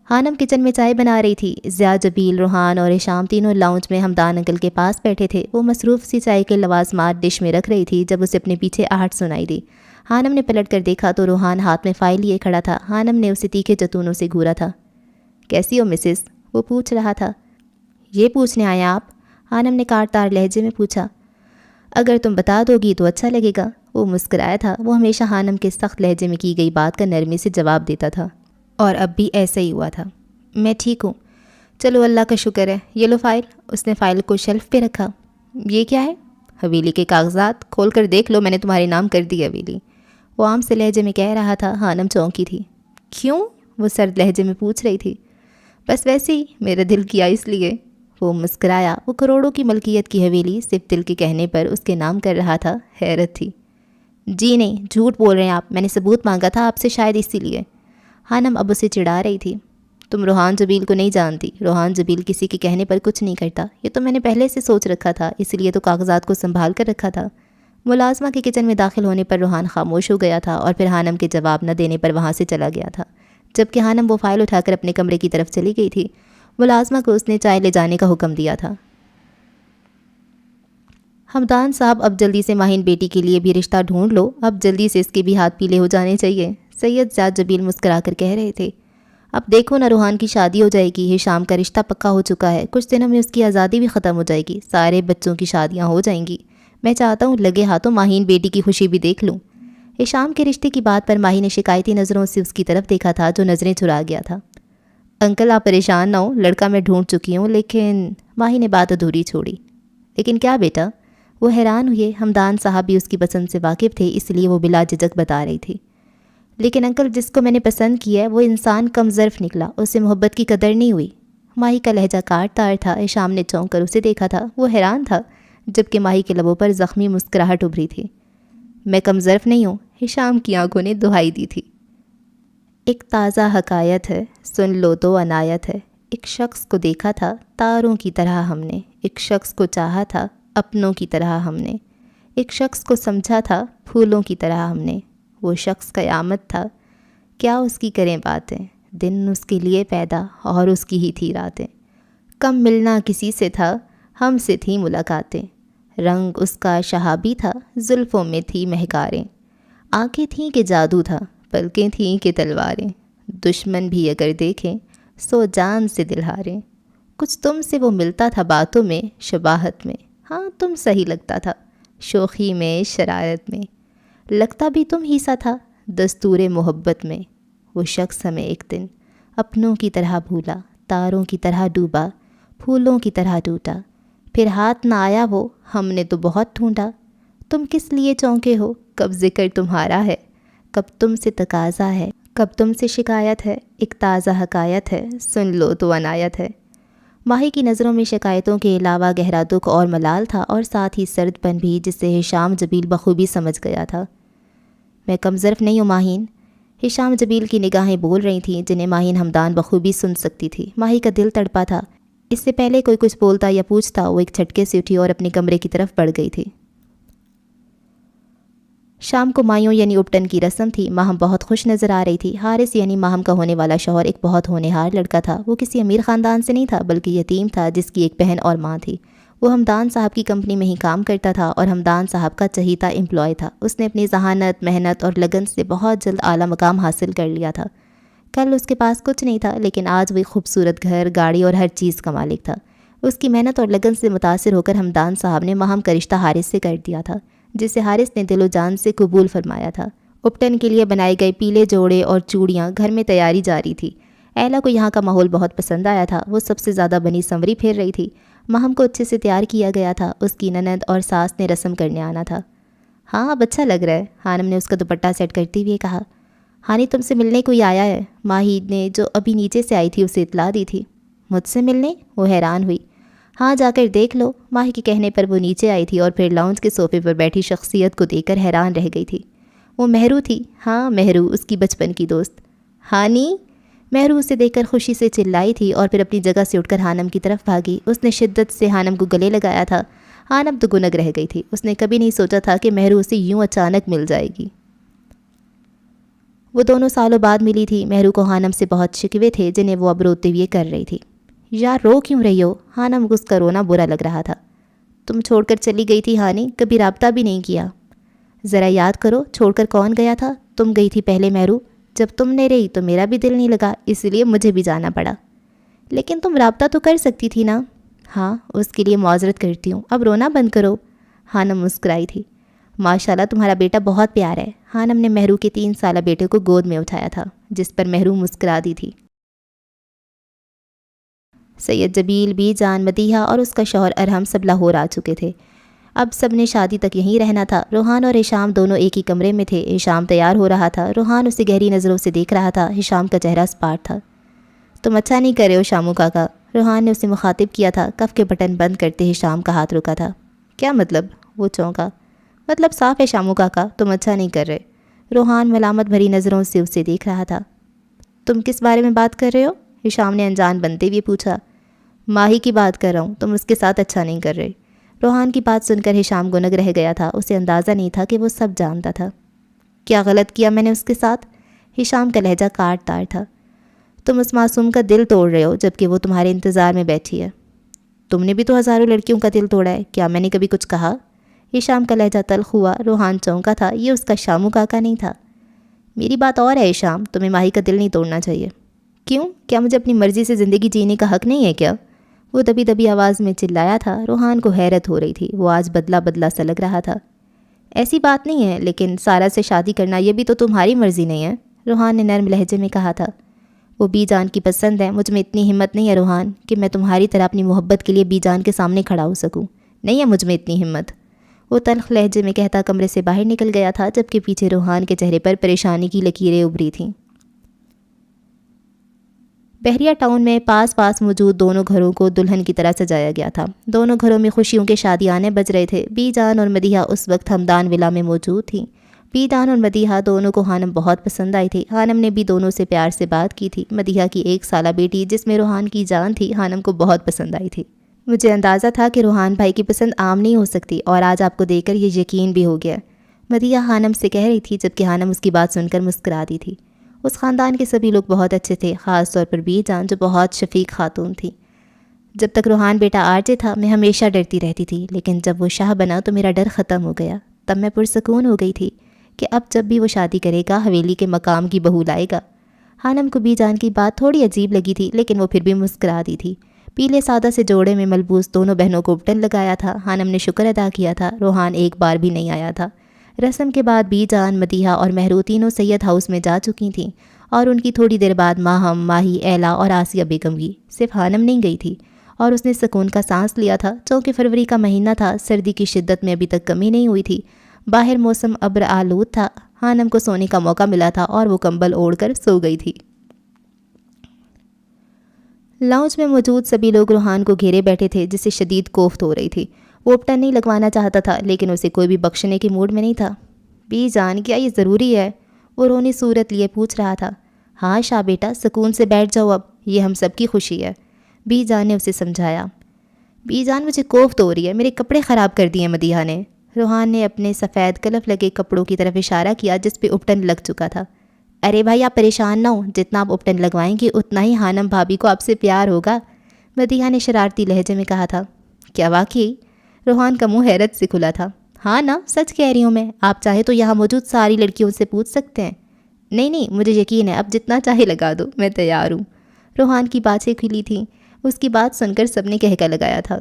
خانم کچن میں چائے بنا رہی تھی۔ ضیاء، جبیل، روحان اور ہشام تینوں لاؤنج میں حمدان انکل کے پاس بیٹھے تھے۔ وہ مصروف سی چائے کے لوازمات ڈش میں رکھ رہی تھی جب اسے اپنے پیچھے آہٹ سنائی دی۔ خانم نے پلٹ کر دیکھا تو روحان ہاتھ میں فائل لیے کھڑا تھا۔ خانم نے اسے تیکھے جتونوں سے گھورا تھا۔ کیسی ہو مسز؟ وہ پوچھ رہا تھا۔ یہ پوچھنے آئے آپ؟ خانم نے کاٹ تار لہجے میں پوچھا۔ اگر تم بتا دو گی تو اچھا لگے گا۔ وہ مسکرایا تھا۔ وہ ہمیشہ خانم کے سخت لہجے میں کی گئی بات کا نرمی سے جواب دیتا تھا، اور اب بھی ایسا ہی ہوا تھا۔ میں ٹھیک ہوں۔ چلو اللہ کا شکر ہے، یہ لو فائل۔ اس نے فائل کو شیلف پہ رکھا۔ یہ کیا ہے؟ حویلی کے کاغذات، کھول کر دیکھ لو، میں نے تمہارے نام کر دی حویلی۔ وہ عام سے لہجے میں کہہ رہا تھا۔ ہانم چونکی تھی۔ کیوں؟ وہ سرد لہجے میں پوچھ رہی تھی۔ بس ویسے ہی، میرا دل کیا اس لیے۔ وہ مسکرایا۔ وہ کروڑوں کی ملکیت کی حویلی صرف دل کے کہنے پر اس کے نام کر رہا تھا۔ حیرت تھی۔ جی نہیں، جھوٹ بول رہے ہیں آپ، میں نے ثبوت مانگا تھا آپ سے، شاید اسی لیے۔ ہانم اب اسے چڑھا رہی تھی۔ تم روحان جبیل کو نہیں جانتی، روحان جبیل کسی کے کہنے پر کچھ نہیں کرتا، یہ تو میں نے پہلے سے سوچ رکھا تھا، اس لیے تو کاغذات کو سنبھال کر رکھا تھا۔ ملازمہ کے کچن میں داخل ہونے پر روحان خاموش ہو گیا تھا اور پھر ہانم کے جواب نہ دینے پر وہاں سے چلا گیا تھا۔ جبکہ ہانم وہ فائل اٹھا کر اپنے کمرے کی طرف چلی گئی تھی، ملازمہ کو اس نے چائے لے جانے کا حکم دیا تھا۔ حمدان صاحب، اب جلدی سے ماہین بیٹی کے لیے بھی رشتہ ڈھونڈ لو، اب جلدی سے اس کے بھی ہاتھ پیلے ہو جانے چاہیے، سید زیاد جبیل مسکرا کر کہہ رہے تھے۔ اب دیکھو نا، روحان کی شادی ہو جائے گی، ہشام کا رشتہ پکا ہو چکا ہے، کچھ دنوں میں اس کی آزادی بھی ختم ہو جائے گی، سارے بچوں کی شادیاں ہو جائیں گی، میں چاہتا ہوں لگے ہاتھوں ماہین بیٹی کی خوشی بھی دیکھ لوں۔ ہشام کے رشتے کی بات پر ماہی نے شکایتی نظروں سے اس کی طرف دیکھا تھا، جو نظریں چرا گیا تھا۔ انکل آپ پریشان نہ ہو، لڑکا میں ڈھونڈ چکی ہوں، لیکن ماہی نے بات ادھوری چھوڑی۔ لیکن کیا بیٹا؟ وہ حیران ہوئے، حمدان صاحب بھی اس کی پسند سے واقف تھے، اس لیے وہ بلا جھجک بتا رہی تھی۔ لیکن انکل، جس کو میں نے پسند کیا ہے وہ انسان کم ظرف نکلا، اسے محبت کی قدر نہیں ہوئی۔ ماہی کا لہجہ کاٹ تار تھا۔ ہشام نے چونک کر اسے دیکھا تھا، وہ حیران تھا، جبکہ ماہی کے لبوں پر زخمی مسکراہٹ ابھری تھی۔ میں کم ظرف نہیں ہوں، ہشام کی آنکھوں نے دہائی دی تھی۔ ایک تازہ حکایت ہے، سن لو تو عنایت ہے۔ ایک شخص کو دیکھا تھا تاروں کی طرح ہم نے، ایک شخص کو چاہا تھا اپنوں کی طرح ہم نے، ایک شخص کو سمجھا تھا پھولوں کی طرح ہم نے۔ وہ شخص قیامت تھا، کیا اس کی کریں باتیں، دن اس کے لیے پیدا اور اس کی ہی تھی راتیں۔ کم ملنا کسی سے تھا، ہم سے تھیں ملاقاتیں، رنگ اس کا شہابی تھا، زلفوں میں تھی مہکاریں، آنکھیں تھیں کہ جادو تھا، پلکیں تھیں کہ تلواریں، دشمن بھی اگر دیکھیں سو جان سے دل ہاریں۔ کچھ تم سے وہ ملتا تھا باتوں میں، شباہت میں، ہاں تم صحیح لگتا تھا، شوخی میں، شرارت میں، لگتا بھی تم ہی سا تھا دستور محبت میں۔ وہ شخص ہمیں ایک دن اپنوں کی طرح بھولا، تاروں کی طرح ڈوبا، پھولوں کی طرح ٹوٹا، پھر ہاتھ نہ آیا وہ، ہم نے تو بہت ڈھونڈا۔ تم کس لیے چونکے ہو، کب ذکر تمہارا ہے، کب تم سے تقاضا ہے، کب تم سے شکایت ہے، ایک تازہ حکایت ہے، سن لو تو عنایت ہے۔ ماہی کی نظروں میں شکایتوں کے علاوہ گہرا دکھ اور ملال تھا، اور ساتھ ہی سرد پن بھی، جسے ہشام جبیل بخوبی سمجھ گیا تھا۔ میں کم ظرف نہیں ہوں ماہین، ہشام جبیل کی نگاہیں بول رہی تھیں، جنہیں ماہین حمدان بخوبی سن سکتی تھی۔ ماہی کا دل تڑپا تھا، اس سے پہلے کوئی کچھ بولتا یا پوچھتا وہ ایک جھٹکے سے اٹھی اور اپنے کمرے کی طرف بڑھ گئی تھی۔ شام کو مایوں یعنی اپٹن کی رسم تھی۔ ماہم بہت خوش نظر آ رہی تھی۔ حارث یعنی ماہم کا ہونے والا شوہر ایک بہت ہونہار لڑکا تھا۔ وہ کسی امیر خاندان سے نہیں تھا، بلکہ یتیم تھا، جس کی ایک بہن اور ماں تھی۔ وہ حمدان صاحب کی کمپنی میں ہی کام کرتا تھا اور حمدان صاحب کا چہیتا امپلائی تھا۔ اس نے اپنی ذہانت، محنت اور لگن سے بہت جلد اعلیٰ مقام حاصل کر لیا تھا۔ کل اس کے پاس کچھ نہیں تھا، لیکن آج وہ خوبصورت گھر، گاڑی اور ہر چیز کا مالک تھا۔ اس کی محنت اور لگن سے متاثر ہو کر حمدان صاحب نے ماہم کا رشتہ حارث سے کر دیا تھا، جسے حارث نے دل و جان سے قبول فرمایا تھا۔ اپٹن کے لیے بنائے گئے پیلے جوڑے اور چوڑیاں، گھر میں تیاری جاری تھی۔ ایلا کو یہاں کا ماحول بہت پسند آیا تھا۔ وہ سب سے زیادہ بنی سنوری پھیر رہی تھی۔ ماہم کو اچھے سے تیار کیا گیا تھا۔ اس کی نند اور ساس نے رسم کرنے آنا تھا۔ ہاں اب اچھا لگ رہا ہے، ہانم نے اس کا دوپٹہ سیٹ کرتے ہوئے کہا۔ ہانی تم سے ملنے کوئی آیا ہے، ماہی نے جو ابھی نیچے سے آئی تھی اسے اطلاع دی تھی۔ مجھ سے ملنے؟ وہ حیران ہوئی۔ ہاں جا کر دیکھ لو۔ ماہی کے کہنے پر وہ نیچے آئی تھی اور پھر لاؤنج کے صوفے پر بیٹھی شخصیت کو دیکھ کر حیران رہ گئی تھی۔ وہ مہرو تھی۔ ہاں مہرو، اس کی بچپن کی دوست۔ ہانی؟ مہرو اسے دیکھ کر خوشی سے چلائی تھی اور پھر اپنی جگہ سے اٹھ کر ہانم کی طرف بھاگی۔ اس نے شدت سے ہانم کو گلے لگایا تھا۔ ہانم تو گنگ رہ گئی تھی۔ اس نے کبھی نہیں سوچا تھا کہ مہرو اسے یوں اچانک مل جائے گی۔ وہ دونوں سالوں بعد ملی تھی۔ مہرو کو ہانم سے بہت شکوے تھے، جنہیں وہ اب روتے ہوئے کر رہی تھی۔ یار رو کیوں رہی ہو؟ ہانم کو اس کا رونا برا لگ رہا تھا۔ تم چھوڑ کر چلی گئی تھی ہانی، کبھی رابطہ بھی نہیں کیا۔ ذرا یاد کرو، چھوڑ کر کون گیا تھا؟ تم گئی تھی پہلے مہرو۔ جب تم نہیں رہی تو میرا بھی دل نہیں لگا، اس لیے مجھے بھی جانا پڑا۔ لیکن تم رابطہ تو کر سکتی تھی نا۔ ہاں، اس کے لیے معذرت کرتی ہوں، اب رونا بند کرو۔ ہانم مسکرائی تھی۔ ماشاءاللہ تمہارا بیٹا بہت پیارا ہے۔ ہانم نے مہرو کے 3 سالہ بیٹے کو گود میں اٹھایا تھا، جس پر مہرو مسکرا دی تھی۔ سید جبیل، بی جان، مدیحہ اور اس کا شوہر ارحم سب لاہور آ چکے تھے۔ اب سب نے شادی تک یہیں رہنا تھا۔ روحان اور ہشام دونوں ایک ہی کمرے میں تھے۔ ہشام تیار ہو رہا تھا، روحان اسے گہری نظروں سے دیکھ رہا تھا۔ ہشام کا چہرہ سپاٹ تھا۔ تم اچھا نہیں کر رہے ہو شامو کاکا، روحان نے اسے مخاطب کیا تھا۔ کف کے بٹن بند کرتے ہشام کا ہاتھ رکا تھا۔ کیا مطلب؟ وہ چونکا۔ مطلب صاف ہے شامو کاکا، تم اچھا نہیں کر رہے۔ روحان ملامت بھری نظروں سے اسے دیکھ رہا تھا۔ تم کس بارے میں بات کر رہے ہو؟ ہشام نے انجان بنتے ہوئے پوچھا۔ ماہی کی بات کر رہا ہوں، تم اس کے ساتھ اچھا نہیں کر رہے۔ روحان کی بات سن کر ہشام گنگ رہ گیا تھا۔ اسے اندازہ نہیں تھا کہ وہ سب جانتا تھا۔ کیا غلط کیا میں نے اس کے ساتھ؟ ہشام کا لہجہ کاٹ تار تھا۔ تم اس معصوم کا دل توڑ رہے ہو جبکہ وہ تمہارے انتظار میں بیٹھی ہے۔ تم نے بھی تو ہزاروں لڑکیوں کا دل توڑا ہے، کیا میں نے کبھی کچھ کہا؟ ہشام کا لہجہ تلخ ہوا۔ روحان چونکا تھا، یہ اس کا شامو کاکا نہیں تھا۔ میری بات اور ہے ہشام، تمہیں ماہی کا دل نہیں توڑنا چاہیے۔ کیوں؟ کیا مجھے اپنی مرضی سے زندگی جینے کا حق نہیں ہے کیا؟ وہ دبی دبی آواز میں چلایا تھا۔ روحان کو حیرت ہو رہی تھی، وہ آج بدلا بدلا سا لگ رہا تھا۔ ایسی بات نہیں ہے، لیکن سارا سے شادی کرنا یہ بھی تو تمہاری مرضی نہیں ہے، روحان نے نرم لہجے میں کہا تھا۔ وہ بی جان کی پسند ہے، مجھ میں اتنی ہمت نہیں ہے روحان کہ میں تمہاری طرح اپنی محبت کے لیے بی جان کے سامنے کھڑا ہو سکوں، نہیں ہے مجھ میں اتنی ہمت، وہ تلخ لہجے میں کہتا کمرے سے باہر نکل گیا تھا، جبکہ پیچھے روحان کے چہرے پر پریشانی کی لکیریں ابھری تھیں۔ بحریہ ٹاؤن میں پاس پاس موجود دونوں گھروں کو دلہن کی طرح سجایا گیا تھا۔ دونوں گھروں میں خوشیوں کے شادیانے بج رہے تھے۔ بی جان اور مدیحہ اس وقت ہمدان ولا میں موجود تھیں۔ بی جان اور مدیحہ دونوں کو خانم بہت پسند آئی تھی۔ خانم نے بھی دونوں سے پیار سے بات کی تھی۔ مدیحہ کی 1 سالہ بیٹی جس میں روحان کی جان تھی، خانم کو بہت پسند آئی تھی۔ مجھے اندازہ تھا کہ روحان بھائی کی پسند عام نہیں ہو سکتی، اور آج آپ کو دیکھ کر یہ یقین بھی ہو گیا، مدیحہ خانم سے کہہ رہی تھی، جبکہ خانم اس کی بات سن کر مسکرا دی تھی۔ اس خاندان کے سبھی لوگ بہت اچھے تھے، خاص طور پر بی جان جو بہت شفیق خاتون تھی۔ جب تک روحان بیٹا آرجے تھا میں ہمیشہ ڈرتی رہتی تھی، لیکن جب وہ شاہ بنا تو میرا ڈر ختم ہو گیا۔ تب میں پرسکون ہو گئی تھی کہ اب جب بھی وہ شادی کرے گا حویلی کے مقام کی بہو لائے گا۔ خانم کو بی جان کی بات تھوڑی عجیب لگی تھی، لیکن وہ پھر بھی مسکرا دی تھی۔ پیلے سادہ سے جوڑے میں ملبوس دونوں بہنوں کو اپٹن لگایا تھا۔ خانم نے شکر ادا کیا تھا، روحان ایک بار بھی نہیں آیا تھا۔ رسم کے بعد بی جان، مدیحہ اور مہرو تینوں سید ہاؤس میں جا چکی تھیں، اور ان کی تھوڑی دیر بعد ماہم، ماہی، ایلا اور آسیہ بیگم بھی۔ صرف خانم نہیں گئی تھی، اور اس نے سکون کا سانس لیا تھا، چونکہ فروری کا مہینہ تھا، سردی کی شدت میں ابھی تک کمی نہیں ہوئی تھی۔ باہر موسم ابر آلود تھا۔ خانم کو سونے کا موقع ملا تھا اور وہ کمبل اوڑھ کر سو گئی تھی۔ لاؤنج میں موجود سبھی لوگ روحان کو گھیرے بیٹھے تھے، جسے شدید کوفت ہو رہی تھی۔ وہ اپٹن نہیں لگوانا چاہتا تھا، لیکن اسے کوئی بھی بخشنے کے موڈ میں نہیں تھا۔ بی جان، کیا یہ ضروری ہے؟ وہ رونی صورت لیے پوچھ رہا تھا۔ ہاں شاہ بیٹا، سکون سے بیٹھ جاؤ، اب یہ ہم سب کی خوشی ہے، بی جان نے اسے سمجھایا۔ بی جان، مجھے کوفت ہو رہی ہے، میرے کپڑے خراب کر دیے مدیحہ نے۔ روحان نے اپنے سفید کلف لگے کپڑوں کی طرف اشارہ کیا جس پہ اپٹن لگ چکا تھا۔ ارے بھائی، آپ پریشان نہ ہوں، جتنا آپ اپٹن لگوائیں گی اتنا ہی خانم بھابھی کو آپ سے پیار ہوگا، مدیحہ نے شرارتی لہجے میں کہا تھا۔ کیا واقعی؟ روحان کا منہ حیرت سے کھلا تھا۔ ہاں نا، سچ کہہ رہی ہوں میں، آپ چاہے تو یہاں موجود ساری لڑکیوں سے پوچھ سکتے ہیں۔ نہیں، مجھے یقین ہے، اب جتنا چاہے لگا دو، میں تیار ہوں۔ روحان کی باتیں کھلی تھیں، اس کی بات سن کر سب نے کہکا لگایا تھا۔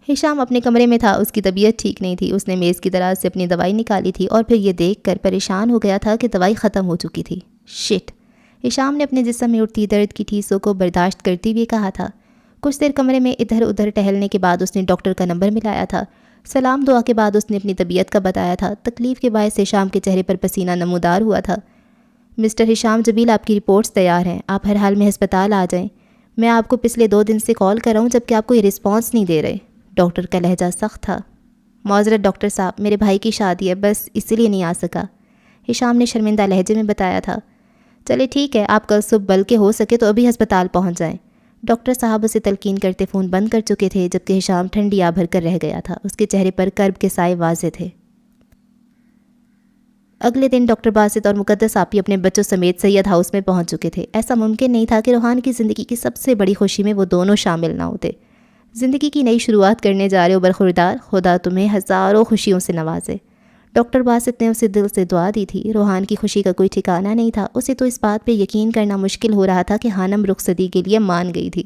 ہشام اپنے کمرے میں تھا، اس کی طبیعت ٹھیک نہیں تھی۔ اس نے میز کی دراز سے اپنی دوائی نکالی تھی اور پھر یہ دیکھ کر پریشان ہو گیا تھا کہ دوائی ختم ہو چکی تھی۔ شٹ! ہشام نے اپنے جسم میں اٹھتی درد کی ٹھیسوں کو برداشت کرتے ہوئے کہا تھا۔ کچھ دیر کمرے میں ادھر ادھر ٹہلنے کے بعد اس نے ڈاکٹر کا نمبر ملایا تھا۔ سلام دعا کے بعد اس نے اپنی طبیعت کا بتایا تھا۔ تکلیف کے باعث ہشام کے چہرے پر پسینہ نمودار ہوا تھا۔ مسٹر ہشام جبیل، آپ کی رپورٹس تیار ہیں، آپ ہر حال میں ہسپتال آ جائیں۔ میں آپ کو پچھلے 2 دن سے کال کر رہا ہوں، جبکہ آپ کوئی رسپانس نہیں دے رہے۔ ڈاکٹر کا لہجہ سخت تھا۔ معذرت ڈاکٹر صاحب، میرے بھائی کی شادی ہے، بس اسی لیے نہیں آ سکا، ہشام نے شرمندہ لہجے میں بتایا تھا۔ چلے ٹھیک ہے، آپ کل صبح بلکہ ہو سکے تو ابھی ہسپتال پہنچ جائیں۔ ڈاکٹر صاحب اسے تلقین کرتے فون بند کر چکے تھے، جبکہ ہشام ٹھنڈی آ بھر کر رہ گیا تھا۔ اس کے چہرے پر کرب کے سائے واضح تھے۔ اگلے دن ڈاکٹر باسط اور مقدس آپی اپنے بچوں سمیت سید ہاؤس میں پہنچ چکے تھے۔ ایسا ممکن نہیں تھا کہ روحان کی زندگی کی سب سے بڑی خوشی میں وہ دونوں شامل نہ ہوتے۔ زندگی کی نئی شروعات کرنے جا رہے ہو برخوردار، خدا تمہیں ہزاروں خوشیوں سے نوازے۔ ڈاکٹر باسط نے اسے دل سے دعا دی تھی۔ روحان کی خوشی کا کوئی ٹھکانہ نہیں تھا۔ اسے تو اس بات پہ یقین کرنا مشکل ہو رہا تھا کہ خانم رخصتی کے لیے مان گئی تھی،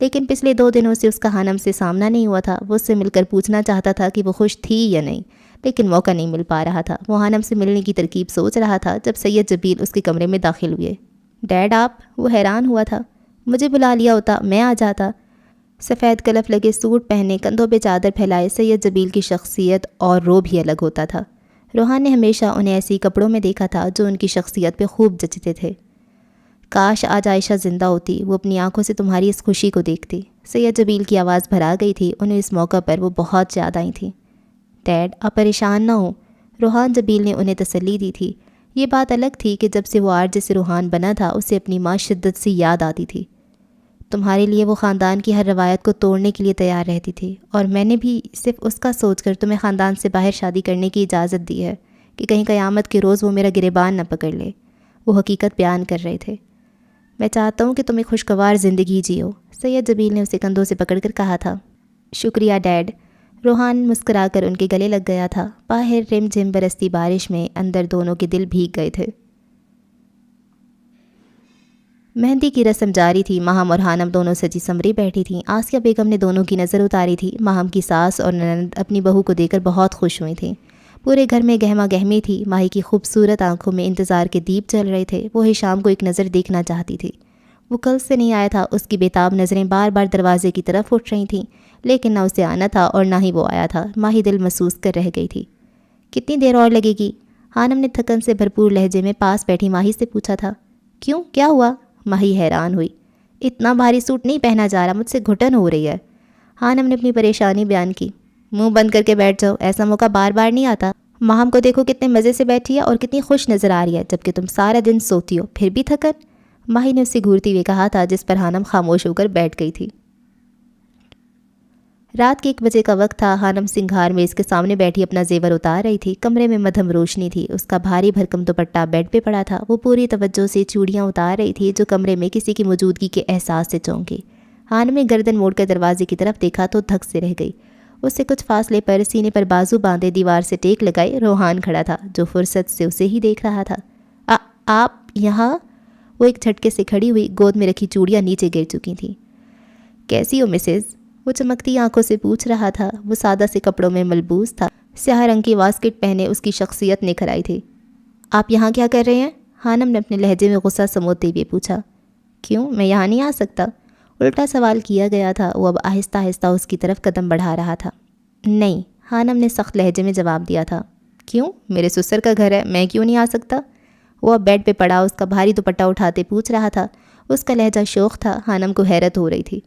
لیکن پچھلے 2 دنوں سے اس کا خانم سے سامنا نہیں ہوا تھا۔ وہ اس سے مل کر پوچھنا چاہتا تھا کہ وہ خوش تھی یا نہیں، لیکن موقع نہیں مل پا رہا تھا۔ وہ خانم سے ملنے کی ترکیب سوچ رہا تھا جب سید جبیل اس کے کمرے میں داخل ہوئے۔ ڈیڈ آپ؟ وہ حیران ہوا تھا۔ مجھے بلا لیا ہوتا، میں آ جاتا۔ سفید کلف لگے سوٹ پہنے، کندھوں پہ چادر پھیلائے سید جبیل کی شخصیت اور روب ہی الگ ہوتا تھا۔ روحان نے ہمیشہ انہیں ایسی کپڑوں میں دیکھا تھا جو ان کی شخصیت پہ خوب جچتے تھے۔ کاش آج عائشہ زندہ ہوتی، وہ اپنی آنکھوں سے تمہاری اس خوشی کو دیکھتی۔ سید جبیل کی آواز بھرا گئی تھی، انہیں اس موقع پر وہ بہت یاد آئی تھیں۔ ڈیڈ آپ پریشان نہ ہوں، روحان جبیل نے انہیں تسلی دی تھی۔ یہ بات الگ تھی کہ جب سے وہ آرجے سے روحان بنا تھا اسے اپنی ماں شدت سے یاد آتی تھی۔ تمہارے لیے وہ خاندان کی ہر روایت کو توڑنے کے لیے تیار رہتی تھی، اور میں نے بھی صرف اس کا سوچ کر تمہیں خاندان سے باہر شادی کرنے کی اجازت دی ہے کہ کہیں قیامت کے روز وہ میرا گریبان نہ پکڑ لے۔ وہ حقیقت بیان کر رہے تھے۔ میں چاہتا ہوں کہ تم ایک خوشگوار زندگی جیو، سید جبیل نے اسے کندھوں سے پکڑ کر کہا تھا۔ شکریہ ڈیڈ، روحان مسکرا کر ان کے گلے لگ گیا تھا۔ باہر رم جھم برستی بارش میں اندر دونوں کے دل بھیگ گئے تھے۔ مہندی کی رسم جاری تھی۔ ماہم اور حانم دونوں سجی سمری بیٹھی تھیں۔ آسیہ بیگم نے دونوں کی نظر اتاری تھی۔ ماہم کی ساس اور نند اپنی بہو کو دیکھ کر بہت خوش ہوئی تھیں۔ پورے گھر میں گہما گہمی تھی۔ ماہی کی خوبصورت آنکھوں میں انتظار کے دیپ جل رہے تھے۔ وہ ہشام کو ایک نظر دیکھنا چاہتی تھی۔ وہ کل سے نہیں آیا تھا۔ اس کی بےتاب نظریں بار بار دروازے کی طرف اٹھ رہی تھیں، لیکن نہ اسے آنا تھا اور نہ ہی وہ آیا تھا۔ ماہی دل محسوس کر رہ گئی تھی۔ کتنی دیر اور لگے گی؟ حانم نے تھکن سے بھرپور لہجے میں پاس بیٹھی ماہی سے پوچھا تھا۔ کیوں، کیا ہوا؟ ماہی حیران ہوئی۔ اتنا بھاری سوٹ نہیں پہنا جا رہا، مجھ سے گھٹن ہو رہی ہے۔ حانم نے اپنی پریشانی بیان کی۔ منہ بند کر کے بیٹھ جاؤ، ایسا موقع بار بار نہیں آتا۔ ماہم کو دیکھو کتنے مزے سے بیٹھی ہے اور کتنی خوش نظر آ رہی ہے، جبکہ تم سارا دن سوتی ہو، پھر بھی تھکن۔ ماہی نے اسے گھورتی ہوئے کہا تھا، جس پر حانم خاموش ہو کر بیٹھ گئی تھی۔ رات کے 1 بجے کا وقت تھا۔ حانم سنگھار میں اس کے سامنے بیٹھی اپنا زیور اتار رہی تھی۔ کمرے میں مدھم روشنی تھی۔ اس کا بھاری بھرکم دوپٹہ بیڈ پہ پڑا تھا۔ وہ پوری توجہ سے چوڑیاں اتار رہی تھی جو کمرے میں کسی کی موجودگی کے احساس سے چونکی۔ حانم نے گردن موڑ کر دروازے کی طرف دیکھا تو دھک سے رہ گئی۔ اس سے کچھ فاصلے پر سینے پر بازو باندھے دیوار سے ٹیک لگائے روحان کھڑا تھا، جو فرصت سے اسے ہی دیکھ رہا تھا۔ آپ یہاں؟ وہ ایک جھٹکے سے کھڑی ہوئی، گود میں رکھی چوڑیاں نیچے گر چکی تھیں۔ کیسی ہو مسز؟ وہ چمکتی آنکھوں سے پوچھ رہا تھا۔ وہ سادہ سے کپڑوں میں ملبوس تھا۔ سیاہ رنگ کی واسکٹ پہنے اس کی شخصیت نکھر آئی تھی۔ آپ یہاں کیا کر رہے ہیں؟ حانم نے اپنے لہجے میں غصہ سموتے ہوئے پوچھا۔ کیوں، میں یہاں نہیں آ سکتا؟ الٹا سوال کیا گیا تھا۔ وہ اب آہستہ آہستہ اس کی طرف قدم بڑھا رہا تھا۔ نہیں، حانم نے سخت لہجے میں جواب دیا تھا۔ کیوں؟ میرے سسر کا گھر ہے، میں کیوں نہیں آ سکتا؟ وہ اب بیڈ پہ پڑا اس کا بھاری دوپٹہ اٹھاتے پوچھ رہا تھا۔ اس کا لہجہ شوخ تھا۔ حانم کو حیرت ہو رہی تھی۔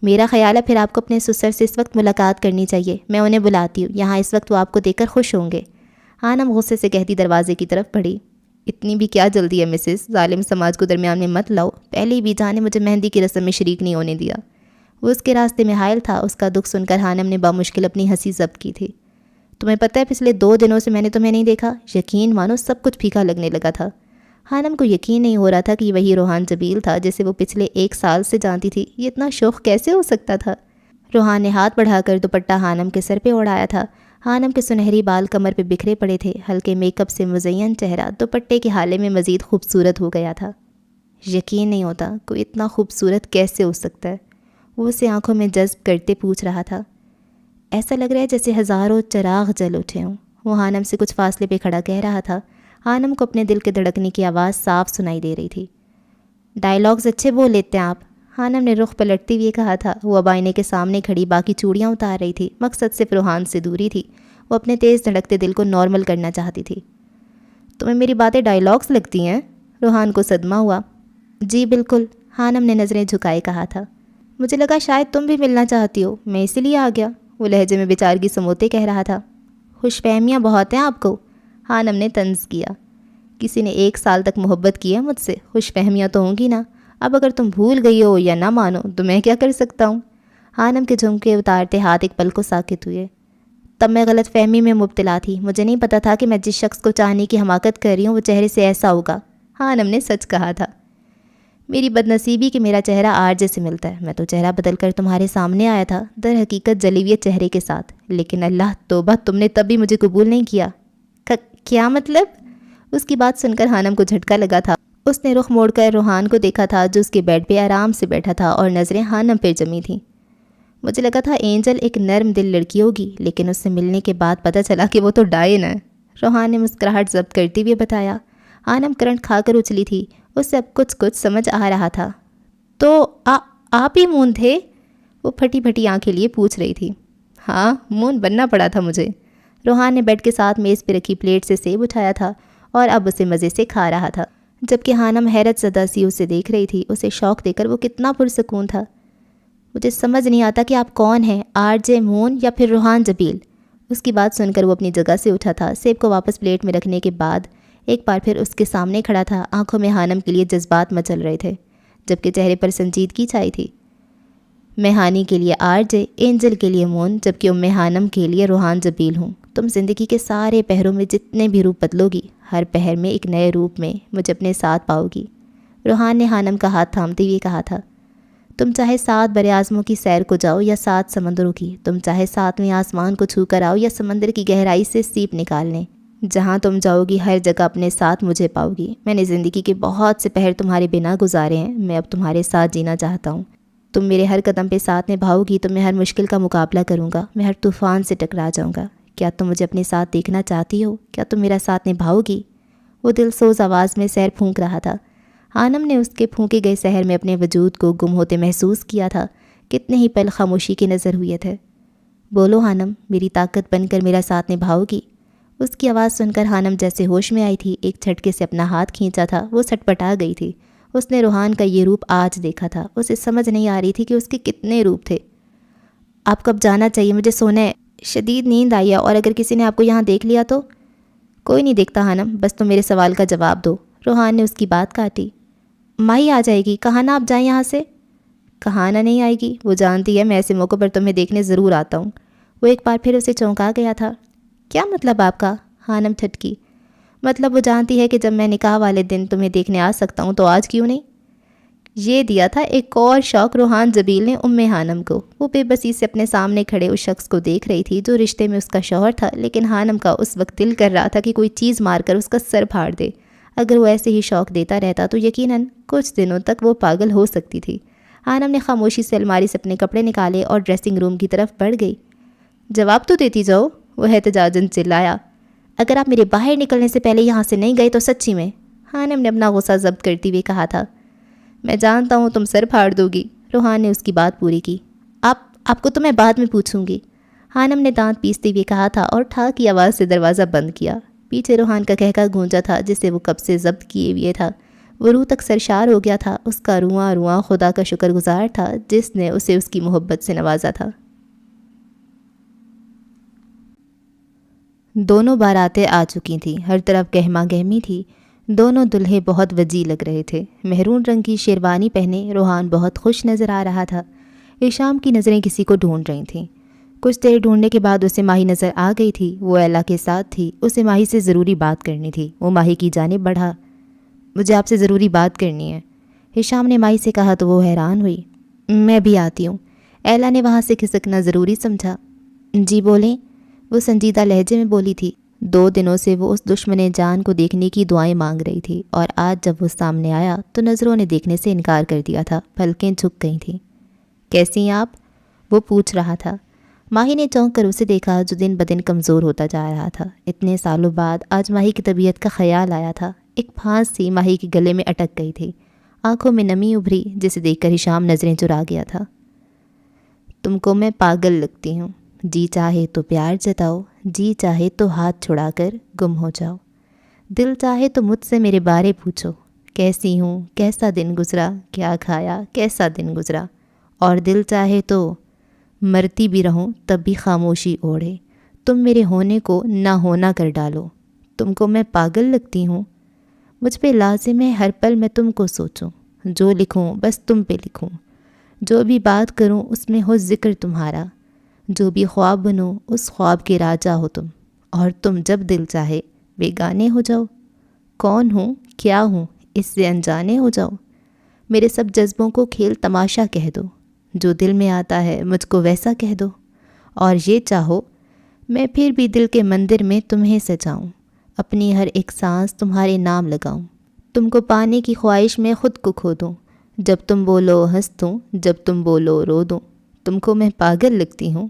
میرا خیال ہے پھر آپ کو اپنے سسر سے اس وقت ملاقات کرنی چاہیے، میں انہیں بلاتی ہوں، یہاں اس وقت وہ آپ کو دیکھ کر خوش ہوں گے۔ حانم غصے سے کہتی دروازے کی طرف بڑھی۔ اتنی بھی کیا جلدی ہے مسز، ظالم سماج کو درمیان میں مت لاؤ، پہلے بھی جان نے مجھے مہندی کی رسم میں شریک نہیں ہونے دیا۔ وہ اس کے راستے میں حائل تھا۔ اس کا دکھ سن کر حانم نے بامشکل اپنی ہنسی ضبط کی تھی۔ تمہیں پتہ ہے پچھلے 2 دنوں سے میں نے تمہیں نہیں دیکھا، یقین مانو سب کچھ پھیکا لگنے لگا تھا۔ حانم کو یقین نہیں ہو رہا تھا کہ یہ وہی روحان جبیل تھا جسے وہ پچھلے 1 سال سے جانتی تھی۔ یہ اتنا شوخ کیسے ہو سکتا تھا؟ روحان نے ہاتھ بڑھا کر دوپٹہ حانم کے سر پہ اڑایا تھا۔ حانم کے سنہری بال کمر پہ بکھرے پڑے تھے۔ ہلکے میک اپ سے مزین چہرہ دوپٹے کے حالے میں مزید خوبصورت ہو گیا تھا۔ یقین نہیں ہوتا کوئی اتنا خوبصورت کیسے ہو سکتا ہے؟ وہ اسے آنکھوں میں جذب کرتے پوچھ رہا تھا۔ ایسا لگ رہا ہے جیسے ہزاروں چراغ جل اٹھے ہوں، وہ حانم سے کچھ فاصلے پہ کھڑا کہہ رہا تھا۔ حانم کو اپنے دل کے دھڑکنے کی آواز صاف سنائی دے رہی تھی۔ ڈائیلاگز اچھے بول لیتے ہیں آپ، حانم نے رخ پلٹتے ہوئے کہا تھا۔ وہ اب آئینے کے سامنے کھڑی باقی چوڑیاں اتار رہی تھی۔ مقصد صرف روحان سے دوری تھی۔ وہ اپنے تیز دھڑکتے دل کو نارمل کرنا چاہتی تھی۔ تمہیں میری باتیں ڈائیلاگز لگتی ہیں؟ روحان کو صدمہ ہوا۔ جی بالکل، حانم نے نظریں جھکائے کہا تھا۔ مجھے لگا شاید تم بھی ملنا چاہتی ہو، میں اسی لیے آ گیا، وہ لہجے میں بیچارگی سموتے کہہ رہا تھا۔ خوش فہمیاں بہت ہیں آپ کو، حانم نے طنز کیا۔ کسی نے 1 سال تک محبت کی ہے مجھ سے، خوش فہمیاں تو ہوں گی نا۔ اب اگر تم بھول گئی ہو یا نہ مانو تو میں کیا کر سکتا ہوں؟ حانم کے جھمکے اتارتے ہاتھ ایک پل کو ساکت ہوئے۔ تب میں غلط فہمی میں مبتلا تھی، مجھے نہیں پتا تھا کہ میں جس شخص کو چاہنے کی حماقت کر رہی ہوں وہ چہرے سے ایسا ہوگا، حانم نے سچ کہا تھا۔ میری بدنصیبی کہ میرا چہرہ آرجے سے ملتا ہے، میں تو چہرہ بدل کر تمہارے سامنے آیا تھا، در حقیقت جلی ہوئے چہرے کے ساتھ، لیکن اللہ توبہ تم نے تب بھی مجھے قبول نہیں کیا۔ کیا مطلب؟ اس کی بات سن کر حانم کو جھٹکا لگا تھا۔ اس نے رخ موڑ کر روحان کو دیکھا تھا جو اس کے بیڈ پہ آرام سے بیٹھا تھا اور نظریں حانم پہ جمی تھیں۔ مجھے لگا تھا اینجل ایک نرم دل لڑکی ہوگی، لیکن اس سے ملنے کے بعد پتہ چلا کہ وہ تو ڈائن ہے، روحان نے مسکراہٹ ضبط کرتے ہوئے بتایا۔ حانم کرنٹ کھا کر اچھلی تھی، اس سے اب کچھ سمجھ آ رہا تھا۔ تو آپ ہی مون تھے؟ وہ پھٹی پھٹی آنکھیں لیے پوچھ رہی تھی۔ ہاں، مون بننا پڑا تھا مجھے۔ روحان نے بیڈ کے ساتھ میز پہ رکھی پلیٹ سے سیب اٹھایا تھا اور اب اسے مزے سے کھا رہا تھا، جبکہ ہانم حیرت زدہ سی اسے دیکھ رہی تھی۔ اسے شوق دے کر وہ کتنا پرسکون تھا۔ مجھے سمجھ نہیں آتا کہ آپ کون ہیں، آر جے مون یا پھر روحان جبیل؟ اس کی بات سن کر وہ اپنی جگہ سے اٹھا تھا۔ سیب کو واپس پلیٹ میں رکھنے کے بعد ایک بار پھر اس کے سامنے کھڑا تھا۔ آنکھوں میں ہانم کے لیے جذبات مچل رہے تھے، جبکہ چہرے پر سنجیدگی چھائی تھی۔ میں ہانی کے لیے آر جے، اینجل کے لیے مون، جبکہ ہانم کے لیے روحان جبیل ہوں۔ تم زندگی کے سارے پہروں میں جتنے بھی روپ بدلو گی، ہر پہر میں ایک نئے روپ میں مجھے اپنے ساتھ پاؤ گی۔ روحان نے ہانم کا ہاتھ تھامتے ہوئے کہا تھا۔ تم چاہے 7 بر اعظموں کی سیر کو جاؤ یا 7 سمندروں کی، تم چاہے 7ویں آسمان کو چھو کر آؤ یا سمندر کی گہرائی سے سیپ نکالنے، جہاں تم جاؤ گی ہر جگہ اپنے ساتھ مجھے پاؤ گی۔ میں نے زندگی کے بہت سے پہر تمہارے بنا گزارے ہیں، میں اب تمہارے ساتھ جینا چاہتا ہوں۔ تم میرے ہر قدم پہ ساتھ نبھاؤ گی تو میں ہر مشکل کا مقابلہ کروں گا، میں ہر طوفان سے ٹکرا جاؤں گا۔ کیا تم مجھے اپنے ساتھ دیکھنا چاہتی ہو؟ کیا تم میرا ساتھ نبھاؤ گی؟ وہ دل سوز آواز میں سحر پھونک رہا تھا۔ ہانم نے اس کے پھونکے گئے سحر میں اپنے وجود کو گم ہوتے محسوس کیا تھا۔ کتنے ہی پل خاموشی کے نظر ہوئے تھے۔ بولو ہانم، میری طاقت بن کر میرا ساتھ نبھاؤ گی؟ اس کی آواز سن کر ہانم جیسے ہوش میں آئی تھی، ایک جھٹکے سے اپنا ہاتھ کھینچا تھا۔ وہ سٹپٹا گئی تھی۔ اس نے روحان کا یہ روپ آج دیکھا تھا۔ اسے سمجھ نہیں آ رہی تھی کہ اس کے کتنے روپ تھے۔ آپ کو اب جانا چاہیے، مجھے سونا ہے، شدید نیند آئی ہے، اور اگر کسی نے آپ کو یہاں دیکھ لیا تو؟ کوئی نہیں دیکھتا ہانم، بس تم میرے سوال کا جواب دو۔ روحان نے اس کی بات کاٹی۔ ماہی آ جائے گی، کہاں نہ آپ جائیں یہاں سے۔ کہاں نہ نہیں آئے گی، وہ جانتی ہے میں ایسے موقع پر تمہیں دیکھنے ضرور آتا ہوں۔ وہ ایک بار پھر اسے چونکا گیا تھا۔ کیا مطلب آپ کا؟ ہانم ٹھٹکی۔ مطلب وہ جانتی ہے کہ جب میں نکاح والے دن تمہیں دیکھنے آ سکتا ہوں تو آج کیوں نہیں؟ یہ دیا تھا ایک اور شوق روحان جبیل نے ہانم کو۔ وہ بے بسی سے اپنے سامنے کھڑے اس شخص کو دیکھ رہی تھی جو رشتے میں اس کا شوہر تھا، لیکن ہانم کا اس وقت دل کر رہا تھا کہ کوئی چیز مار کر اس کا سر پھاڑ دے۔ اگر وہ ایسے ہی شوق دیتا رہتا تو یقیناً کچھ دنوں تک وہ پاگل ہو سکتی تھی۔ ہانم نے خاموشی سے الماری سے اپنے کپڑے نکالے اور ڈریسنگ روم کی طرف بڑھ گئی۔ جواب تو دیتی جاؤ، وہ احتجاجاً چلایا۔ اگر آپ میرے باہر نکلنے سے پہلے یہاں سے نہیں گئے تو سچی میں، ہانم نے اپنا غصہ ضبط کرتے ہوئے کہا تھا۔ میں جانتا ہوں تم سر پھاڑ دو گی، روحان نے اس کی بات پوری کی۔ آپ کو تو میں بعد میں پوچھوں گی، ہانم نے دانت پیستے ہوئے کہا تھا اور ٹھا کی آواز سے دروازہ بند کیا۔ پیچھے روحان کا کہکا گونجا تھا جسے وہ کب سے ضبط کیے ہوئے تھا۔ وہ روح تک سرشار ہو گیا تھا۔ اس کا رواں رواں خدا کا شکر گزار تھا جس نے اسے اس کی محبت سے نوازا تھا۔ دونوں باراتیں آ چکی تھیں، ہر طرف گہما گہمی تھی۔ دونوں دلہے بہت وجی لگ رہے تھے۔ مہرون رنگ کی شیروانی پہنے روحان بہت خوش نظر آ رہا تھا۔ ہشام کی نظریں کسی کو ڈھونڈ رہی تھیں۔ کچھ دیر ڈھونڈنے کے بعد اسے ماہی نظر آ گئی تھی۔ وہ ایلا کے ساتھ تھی۔ اسے ماہی سے ضروری بات کرنی تھی۔ وہ ماہی کی جانب بڑھا۔ مجھے آپ سے ضروری بات کرنی ہے، ہشام نے ماہی سے کہا تو وہ حیران ہوئی۔ میں بھی آتی ہوں، ایلا نے وہاں سے کھسکنا ضروری سمجھا۔ جی بولیں، وہ سنجیدہ لہجے میں بولی تھی۔ 2 دنوں سے وہ اس دشمن جان کو دیکھنے کی دعائیں مانگ رہی تھی، اور آج جب وہ سامنے آیا تو نظروں نے دیکھنے سے انکار کر دیا تھا۔ پلکیں جھک گئی تھیں۔ کیسی ہیں آپ؟ وہ پوچھ رہا تھا۔ ماہی نے چونک کر اسے دیکھا جو دن بدن کمزور ہوتا جا رہا تھا۔ اتنے سالوں بعد آج ماہی کی طبیعت کا خیال آیا تھا۔ ایک پھانس سی ماہی کے گلے میں اٹک گئی تھی۔ آنکھوں میں نمی ابھری جسے دیکھ کر ہشام نظریں چرا گیا تھا۔ تم کو میں پاگل لگتی ہوں، جی چاہے تو پیار جتاؤ، جی چاہے تو ہاتھ چھڑا کر گم ہو جاؤ، دل چاہے تو مجھ سے میرے بارے پوچھو، کیسی ہوں، کیسا دن گزرا، کیا کھایا، کیسا دن گزرا، اور دل چاہے تو مرتی بھی رہوں تب بھی خاموشی اوڑھے، تم میرے ہونے کو نہ ہونا کر ڈالو۔ تم کو میں پاگل لگتی ہوں، مجھ پہ لازم ہے ہر پل میں تم کو سوچوں، جو لکھوں بس تم پہ لکھوں، جو بھی بات کروں اس میں ہو ذکر تمہارا، جو بھی خواب بنو اس خواب کے راجا ہو تم، اور تم جب دل چاہے بیگانے ہو جاؤ۔ کون ہوں، کیا ہوں، اس سے انجانے ہو جاؤ، میرے سب جذبوں کو کھیل تماشا کہہ دو، جو دل میں آتا ہے مجھ کو ویسا کہہ دو، اور یہ چاہو میں پھر بھی دل کے مندر میں تمہیں سجاؤں، اپنی ہر ایک سانس تمہارے نام لگاؤں، تم کو پانے کی خواہش میں خود کو کھو دوں، جب تم بولو ہنس دوں، جب تم بولو رو دوں، تم کو میں پاگل لگتی ہوں،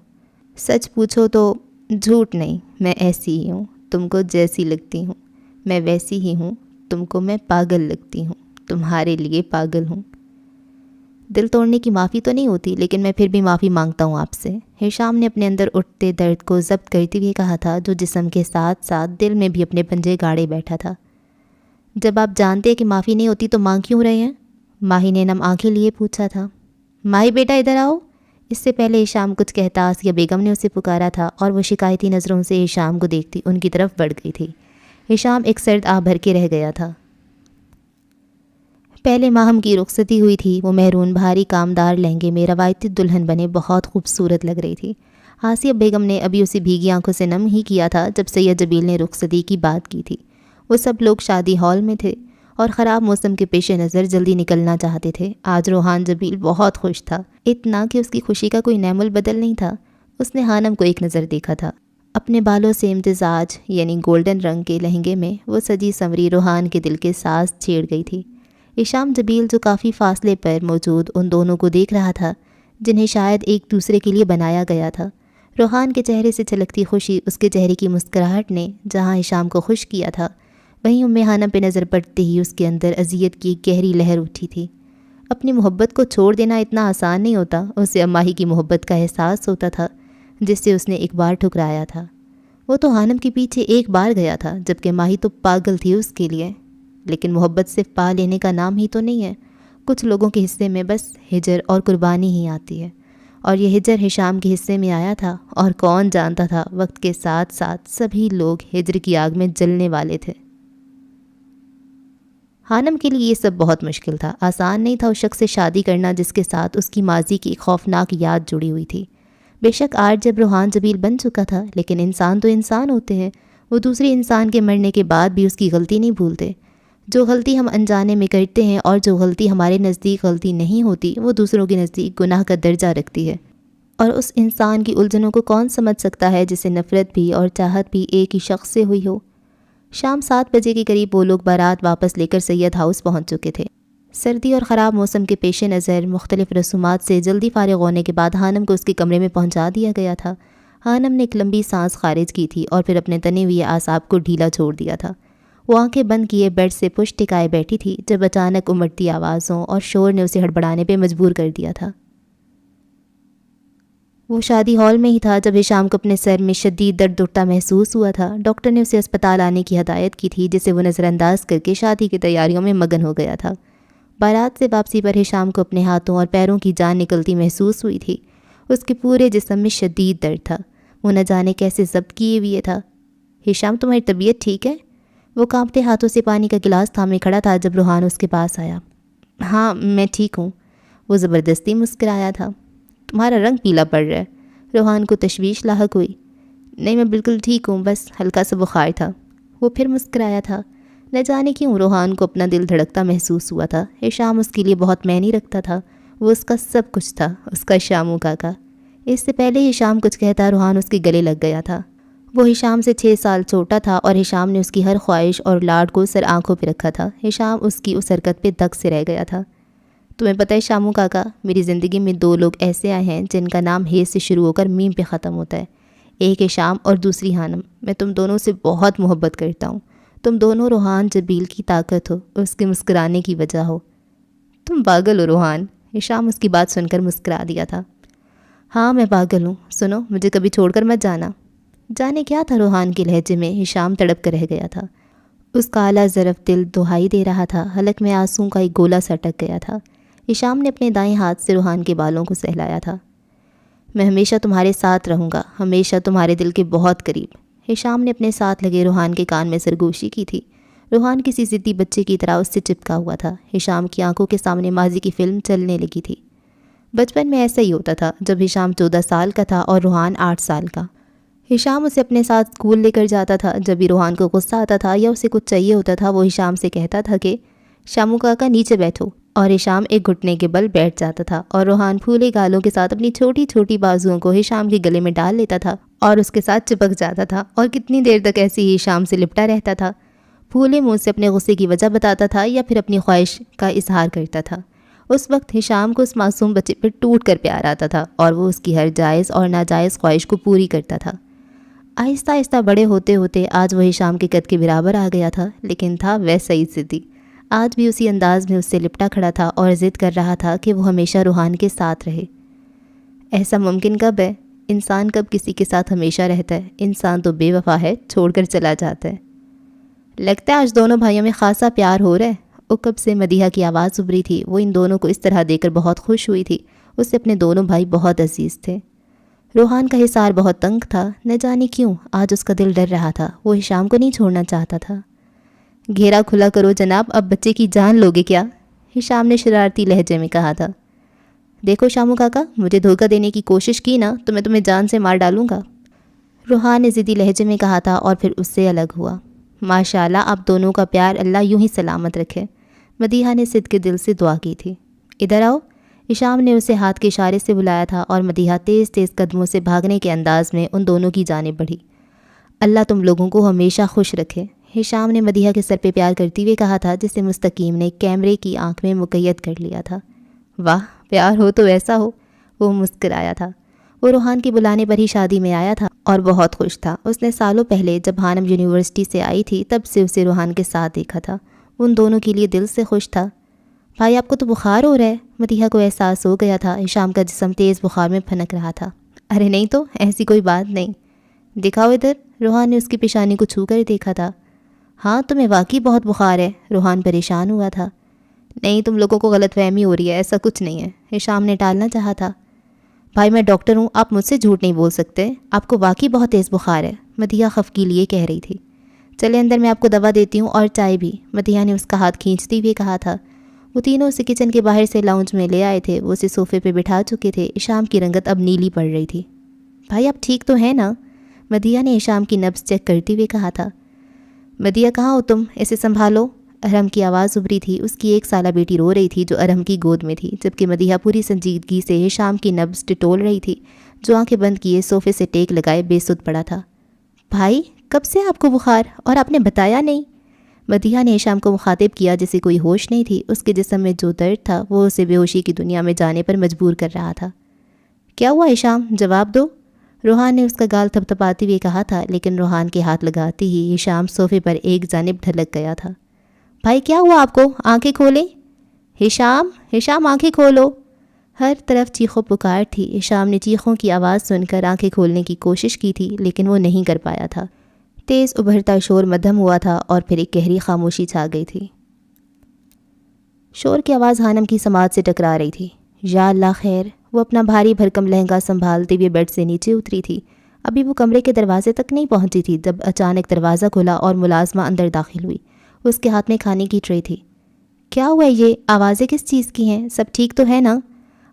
سچ پوچھو تو جھوٹ نہیں، میں ایسی ہی ہوں، تم کو جیسی لگتی ہوں میں ویسی ہی ہوں، تم کو میں پاگل لگتی ہوں، تمہارے لیے پاگل ہوں۔ دل توڑنے کی معافی تو نہیں ہوتی، لیکن میں پھر بھی معافی مانگتا ہوں آپ سے، ہشام نے اپنے اندر اٹھتے درد کو ضبط کرتے ہوئے کہا تھا، جو جسم کے ساتھ ساتھ دل میں بھی اپنے پنجے گاڑے بیٹھا تھا۔ جب آپ جانتے ہیں کہ معافی نہیں ہوتی تو مانگ کیوں رہے ہیں؟ ماہی نے نم آنکھیں لیے پوچھا تھا۔ ماہی بیٹا ادھر آؤ۔ اس سے پہلے ہشام کچھ کہتا آسیہ بیگم نے اسے پکارا تھا اور وہ شکایتی نظروں سے ہشام کو دیکھتی ان کی طرف بڑھ گئی تھی۔ ہشام ایک سرد آہ بھر کے رہ گیا تھا۔ پہلے ماہم کی رخصتی ہوئی تھی، وہ مہرون بھاری کامدار لہنگے میں روایتی دلہن بنے بہت خوبصورت لگ رہی تھی۔ آسیہ بیگم نے ابھی اسی بھیگی آنکھوں سے نم ہی کیا تھا جب سید جبیل نے رخصتی کی بات کی تھی۔ وہ سب لوگ شادی ہال میں تھے اور خراب موسم کے پیش نظر جلدی نکلنا چاہتے تھے۔ آج روحان جبیل بہت خوش تھا، اتنا کہ اس کی خوشی کا کوئی نعم البدل نہیں تھا۔ اس نے خانم کو ایک نظر دیکھا تھا۔ اپنے بالوں سے امتزاج یعنی گولڈن رنگ کے لہنگے میں وہ سجی سنوری روحان کے دل کے ساز چھیڑ گئی تھی۔ ہشام جبیل جو کافی فاصلے پر موجود ان دونوں کو دیکھ رہا تھا، جنہیں شاید ایک دوسرے کے لیے بنایا گیا تھا۔ روحان کے چہرے سے چھلکتی خوشی اس کے چہرے کی مسکراہٹ نے جہاں ہشام کو خوش کیا تھا، وہیں خانم پہ نظر پڑتے ہی اس کے اندر اذیت کی ایک گہری لہر اٹھی تھی۔ اپنی محبت کو چھوڑ دینا اتنا آسان نہیں ہوتا۔ اسے ماہی کی محبت کا احساس ہوتا تھا جس سے اس نے ایک بار ٹھکرایا تھا۔ وہ تو خانم کے پیچھے ایک بار گیا تھا، جبکہ ماہی تو پاگل تھی اس کے لیے۔ لیکن محبت صرف پا لینے کا نام ہی تو نہیں ہے۔ کچھ لوگوں کے حصے میں بس ہجر اور قربانی ہی آتی ہے، اور یہ ہجر ہشام کے حصے میں آیا تھا، اور کون جانتا تھا وقت کے ساتھ ساتھ سبھی لوگ ہجر کی آگ میں جلنے والے تھے۔ خانم کے لیے یہ سب بہت مشکل تھا۔ آسان نہیں تھا اس شخص سے شادی کرنا جس کے ساتھ اس کی ماضی کی ایک خوفناک یاد جڑی ہوئی تھی۔ بے شک آج جب روحان جبیل بن چکا تھا، لیکن انسان تو انسان ہوتے ہیں، وہ دوسرے انسان کے مرنے کے بعد بھی اس کی غلطی نہیں بھولتے۔ جو غلطی ہم انجانے میں کرتے ہیں اور جو غلطی ہمارے نزدیک غلطی نہیں ہوتی، وہ دوسروں کے نزدیک گناہ کا درجہ رکھتی ہے۔ اور اس انسان کی الجھنوں کو کون سمجھ سکتا ہے جسے نفرت بھی اور چاہت بھی ایک ہی شخص سے ہوئی ہو۔ شام 7 بجے کے قریب وہ لوگ بارات واپس لے کر سید ہاؤس پہنچ چکے تھے۔ سردی اور خراب موسم کے پیش نظر مختلف رسومات سے جلدی فارغ ہونے کے بعد خانم کو اس کے کمرے میں پہنچا دیا گیا تھا۔ خانم نے ایک لمبی سانس خارج کی تھی اور پھر اپنے تنے ہوئے اعصاب کو ڈھیلا چھوڑ دیا تھا۔ وہ آنکھیں بند کیے بیڈ سے پشت ٹکائے بیٹھی تھی جب اچانک امڑتی آوازوں اور شور نے اسے ہڑبڑانے پہ مجبور کر دیا تھا۔ وہ شادی ہال میں ہی تھا جب ہشام کو اپنے سر میں شدید درد اٹھتا محسوس ہوا تھا۔ ڈاکٹر نے اسے اسپتال آنے کی ہدایت کی تھی، جسے وہ نظر انداز کر کے شادی کی تیاریوں میں مگن ہو گیا تھا۔ بارات سے واپسی پر ہشام کو اپنے ہاتھوں اور پیروں کی جان نکلتی محسوس ہوئی تھی۔ اس کے پورے جسم میں شدید درد تھا، وہ نہ جانے کیسے ضبط کیے ہوئے تھا۔ ہشام تمہاری طبیعت ٹھیک ہے؟ وہ کانپتے ہاتھوں سے پانی کا گلاس تھامے کھڑا تھا جب روحان اس کے پاس آیا۔ ہاں میں ٹھیک ہوں، وہ زبردستی مسکرایا تھا۔ تمہارا رنگ پیلا پڑ رہا ہے۔ روحان کو تشویش لاحق ہوئی۔ نہیں میں بالکل ٹھیک ہوں، بس ہلکا سا بخار تھا۔ وہ پھر مسکرایا تھا۔ نہ جانے کیوں روحان کو اپنا دل دھڑکتا محسوس ہوا تھا۔ ہشام اس کے لیے بہت معنی رکھتا تھا، وہ اس کا سب کچھ تھا، اس کا شامو کاکا۔ اس سے پہلے ہشام کچھ کہتا روحان اس کے گلے لگ گیا تھا۔ وہ ہشام سے 6 سال چھوٹا تھا اور ہشام نے اس کی ہر خواہش اور لاڈ کو سر آنکھوں پہ رکھا تھا۔ ہشام اس کی اس حرکت پہ دک سے رہ گیا تھا۔ تمہیں پتہ ہے شامو کاکا، میری زندگی میں 2 لوگ ایسے آئے ہیں جن کا نام ہے سے شروع ہو کر میم پہ ختم ہوتا ہے۔ ایک ہشام اور دوسری خانم۔ میں تم دونوں سے بہت محبت کرتا ہوں۔ تم دونوں روحان جبیل کی طاقت ہو، اس کے مسکرانے کی وجہ ہو۔ تم پاگل ہو روحان، ہشام اس کی بات سن کر مسکرا دیا تھا۔ ہاں میں پاگل ہوں، سنو مجھے کبھی چھوڑ کر مت جانا۔ جانے کیا تھا روحان کے لہجے میں ہشام تڑپ کر رہ گیا تھا۔ اس کا اعلیٰ ظرف دل دہائی دے رہا تھا، حلق میں آنسوں کا ایک گولا سٹک گیا تھا۔ ہشام نے اپنے دائیں ہاتھ سے روحان کے بالوں کو سہلایا تھا۔ میں ہمیشہ تمہارے ساتھ رہوں گا، ہمیشہ تمہارے دل کے بہت قریب۔ ہشام نے اپنے ساتھ لگے روحان کے کان میں سرگوشی کی تھی۔ روحان کسی ضدی بچے کی طرح اس سے چپکا ہوا تھا۔ ہشام کی آنکھوں کے سامنے ماضی کی فلم چلنے لگی تھی۔ بچپن میں ایسا ہی ہوتا تھا جب ہشام 14 سال کا تھا اور روحان 8 سال کا۔ ہشام اسے اپنے ساتھ اسکول لے کر جاتا تھا۔ جب بھی روحان کو غصہ آتا تھا یا اسے کچھ چاہیے ہوتا تھا، وہ ہشام سے کہتا تھا کہ شامو کاکا نیچے بیٹھو، اور ہشام ایک گھٹنے کے بل بیٹھ جاتا تھا اور روحان پھولے گالوں کے ساتھ اپنی چھوٹی چھوٹی بازوؤں کو ہشام کے گلے میں ڈال لیتا تھا اور اس کے ساتھ چپک جاتا تھا، اور کتنی دیر تک ایسے ہی ہشام سے لپٹا رہتا تھا۔ پھولے منہ سے اپنے غصے کی وجہ بتاتا تھا یا پھر اپنی خواہش کا اظہار کرتا تھا۔ اس وقت ہشام کو اس معصوم بچے پر ٹوٹ کر پیار آتا تھا اور وہ اس کی ہر جائز اور ناجائز خواہش کو پوری کرتا تھا۔ آہستہ آہستہ بڑے ہوتے ہوتے آج وہ ہشام کے قد کے برابر آ گیا تھا، لیکن تھا ویسا ہی ضدی۔ آج بھی اسی انداز میں اس سے لپٹا کھڑا تھا اور ضد کر رہا تھا کہ وہ ہمیشہ روحان کے ساتھ رہے۔ ایسا ممکن کب ہے؟ انسان کب کسی کے ساتھ ہمیشہ رہتا ہے؟ انسان تو بے وفا ہے، چھوڑ کر چلا جاتا ہے۔ لگتا ہے آج دونوں بھائیوں میں خاصا پیار ہو رہا ہے۔ عقب سے مدیحہ کی آواز ابھری تھی۔ وہ ان دونوں کو اس طرح دیکھ کر بہت خوش ہوئی تھی۔ اس سے اپنے دونوں بھائی بہت عزیز تھے۔ روحان کا حصار بہت تنگ تھا، نہ جانے کیوں آج اس کا دل ڈر رہا تھا۔ وہ ہشام کو نہیں چھوڑنا چاہتا تھا۔ گھیرا کھلا کرو جناب، اب بچے کی جان لوگے کیا؟ ہشام نے شرارتی لہجے میں کہا تھا۔ دیکھو شامو کاکا، مجھے دھوکہ دینے کی کوشش کی نا تو میں تمہیں جان سے مار ڈالوں گا، روحان نے ضدی لہجے میں کہا تھا اور پھر اس سے الگ ہوا۔ ماشاءاللہ آپ دونوں کا پیار اللہ یوں ہی سلامت رکھے، مدیحہ نے صدق کے دل سے دعا کی تھی۔ ادھر آؤ، ہشام نے اسے ہاتھ کے اشارے سے بلایا تھا اور مدیحہ تیز تیز قدموں سے بھاگنے کے انداز میں ان دونوں کی جانب بڑھی۔ اللہ تم لوگوں کو ہمیشہ خوش رکھے، ہشام نے مدیحہ کے سر پہ پیار کرتے ہوئے کہا تھا، جسے مستقیم نے کیمرے کی آنکھ میں مقید کر لیا تھا۔ واہ، پیار ہو تو ایسا ہو، وہ مسکرایا تھا۔ وہ روحان کے بلانے پر ہی شادی میں آیا تھا اور بہت خوش تھا۔ اس نے سالوں پہلے جب ہانم یونیورسٹی سے آئی تھی تب سے اسے روحان کے ساتھ دیکھا تھا۔ ان دونوں کے لیے دل سے خوش تھا۔ بھائی آپ کو تو بخار ہو رہا ہے، مدیحہ کو احساس ہو گیا تھا۔ ہشام کا جسم تیز بخار میں پھنک رہا تھا۔ ارے نہیں تو، ایسی کوئی بات نہیں، دکھاؤ ادھر، روحان نے اس کی پیشانی کو چھو کر دیکھا تھا۔ ہاں تمہیں واقعی بہت بخار ہے، روحان پریشان ہوا تھا۔ نہیں، تم لوگوں کو غلط فہمی ہو رہی ہے، ایسا کچھ نہیں ہے، ہشام نے ٹالنا چاہا تھا۔ بھائی میں ڈاکٹر ہوں، آپ مجھ سے جھوٹ نہیں بول سکتے، آپ کو واقعی بہت تیز بخار ہے، مدیحہ خفگی لیے کہہ رہی تھی۔ چلے اندر، میں آپ کو دوا دیتی ہوں اور چائے بھی، مدیحہ نے اس کا ہاتھ کھینچتی ہوئے کہا تھا۔ وہ تینوں اسے کچن کے باہر سے لاؤنج میں لے آئے تھے۔ وہ اسے صوفے پہ بٹھا چکے تھے۔ ہشام کی رنگت اب نیلی پڑ رہی تھی۔ بھائی آپ ٹھیک تو ہیں نا؟ مدیحہ نے ہشام کی نبض چیک کرتے ہوئے کہا تھا۔ مدیحہ کہاں ہو تم، اسے سنبھالو، ارحم کی آواز ابھری تھی۔ اس کی 1 سالہ بیٹی رو رہی تھی جو ارحم کی گود میں تھی، جبکہ مدیحہ پوری سنجیدگی سے ہشام کی نبض ٹٹول رہی تھی، جو آنکھیں بند کیے صوفے سے ٹیک لگائے بے سد پڑا تھا۔ بھائی کب سے آپ کو بخار، اور آپ نے بتایا نہیں؟ مدیحہ نے ہشام کو مخاطب کیا جسے کوئی ہوش نہیں تھی۔ اس کے جسم میں جو درد تھا وہ اسے بے ہوشی کی دنیا میں جانے پر مجبور کر رہا تھا۔ کیا ہوا ہشام، جواب دو، روحان نے اس کا گال تھپتھپاتے ہوئے کہا تھا، لیکن روحان کے ہاتھ لگاتے ہی ہشام صوفے پر ایک جانب ڈھلک گیا تھا۔ بھائی کیا ہوا آپ کو، آنکھیں کھولیں، ہشام، ہشام آنکھیں کھولو۔ ہر طرف چیخو پکار تھی۔ ہشام نے چیخوں کی آواز سن کر آنکھیں کھولنے کی کوشش کی تھی، لیکن وہ نہیں کر پایا تھا۔ تیز ابھرتا شور مدھم ہوا تھا اور پھر ایک گہری خاموشی چھا گئی تھی۔ شور کی آواز ہانم کی سماعت سے ٹکرا رہی تھی۔ یا اللہ خیر، وہ اپنا بھاری بھرکم لہنگا سنبھالتے ہوئے بیڈ سے نیچے اتری تھی۔ ابھی وہ کمرے کے دروازے تک نہیں پہنچی تھی جب اچانک دروازہ کھلا اور ملازمہ اندر داخل ہوئی۔ اس کے ہاتھ میں کھانے کی ٹرے تھی۔ کیا ہوا یہ آوازیں کس چیز کی ہیں، سب ٹھیک تو ہے نا؟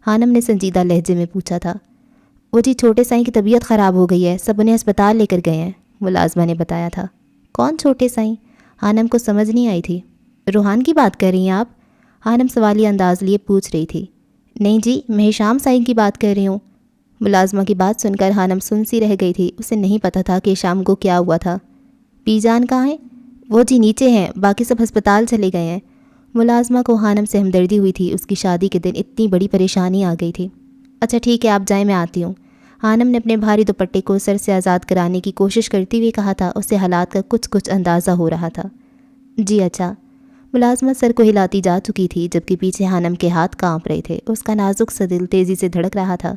ہانم نے سنجیدہ لہجے میں پوچھا تھا۔ وہ جی چھوٹے سائیں کی طبیعت خراب ہو گئی ہے، سب انہیں اسپتال لے کر گئے ہیں، ملازمہ نے بتایا تھا۔ کون چھوٹے سائیں؟ ہانم کو سمجھ نہیں آئی تھی۔ روحان کی بات کر رہی ہیں آپ؟ ہانم سوالیہ انداز لیے پوچھ رہی تھی۔ نہیں جی، میں ہشام سائیں کی بات کر رہی ہوں۔ ملازمہ کی بات سن کر ہانم سن سی رہ گئی تھی۔ اسے نہیں پتہ تھا کہ ہشام کو کیا ہوا تھا۔ پی جان کہاں ہیں؟ وہ جی نیچے ہیں، باقی سب ہسپتال چلے گئے ہیں۔ ملازمہ کو ہانم سے ہمدردی ہوئی تھی، اس کی شادی کے دن اتنی بڑی پریشانی آ گئی تھی۔ اچھا ٹھیک ہے، آپ جائیں، میں آتی ہوں، ہانم نے اپنے بھاری دوپٹے کو سر سے آزاد کرانے کی کوشش کرتے ہوئے کہا تھا۔ اسے حالات کا کچھ اندازہ ہو رہا تھا۔ جی اچھا، ملازمہ سر کو ہلاتی جا چکی تھی، جبکہ پیچھے ہانم کے ہاتھ کانپ رہے تھے۔ اس کا نازک سا دل تیزی سے دھڑک رہا تھا۔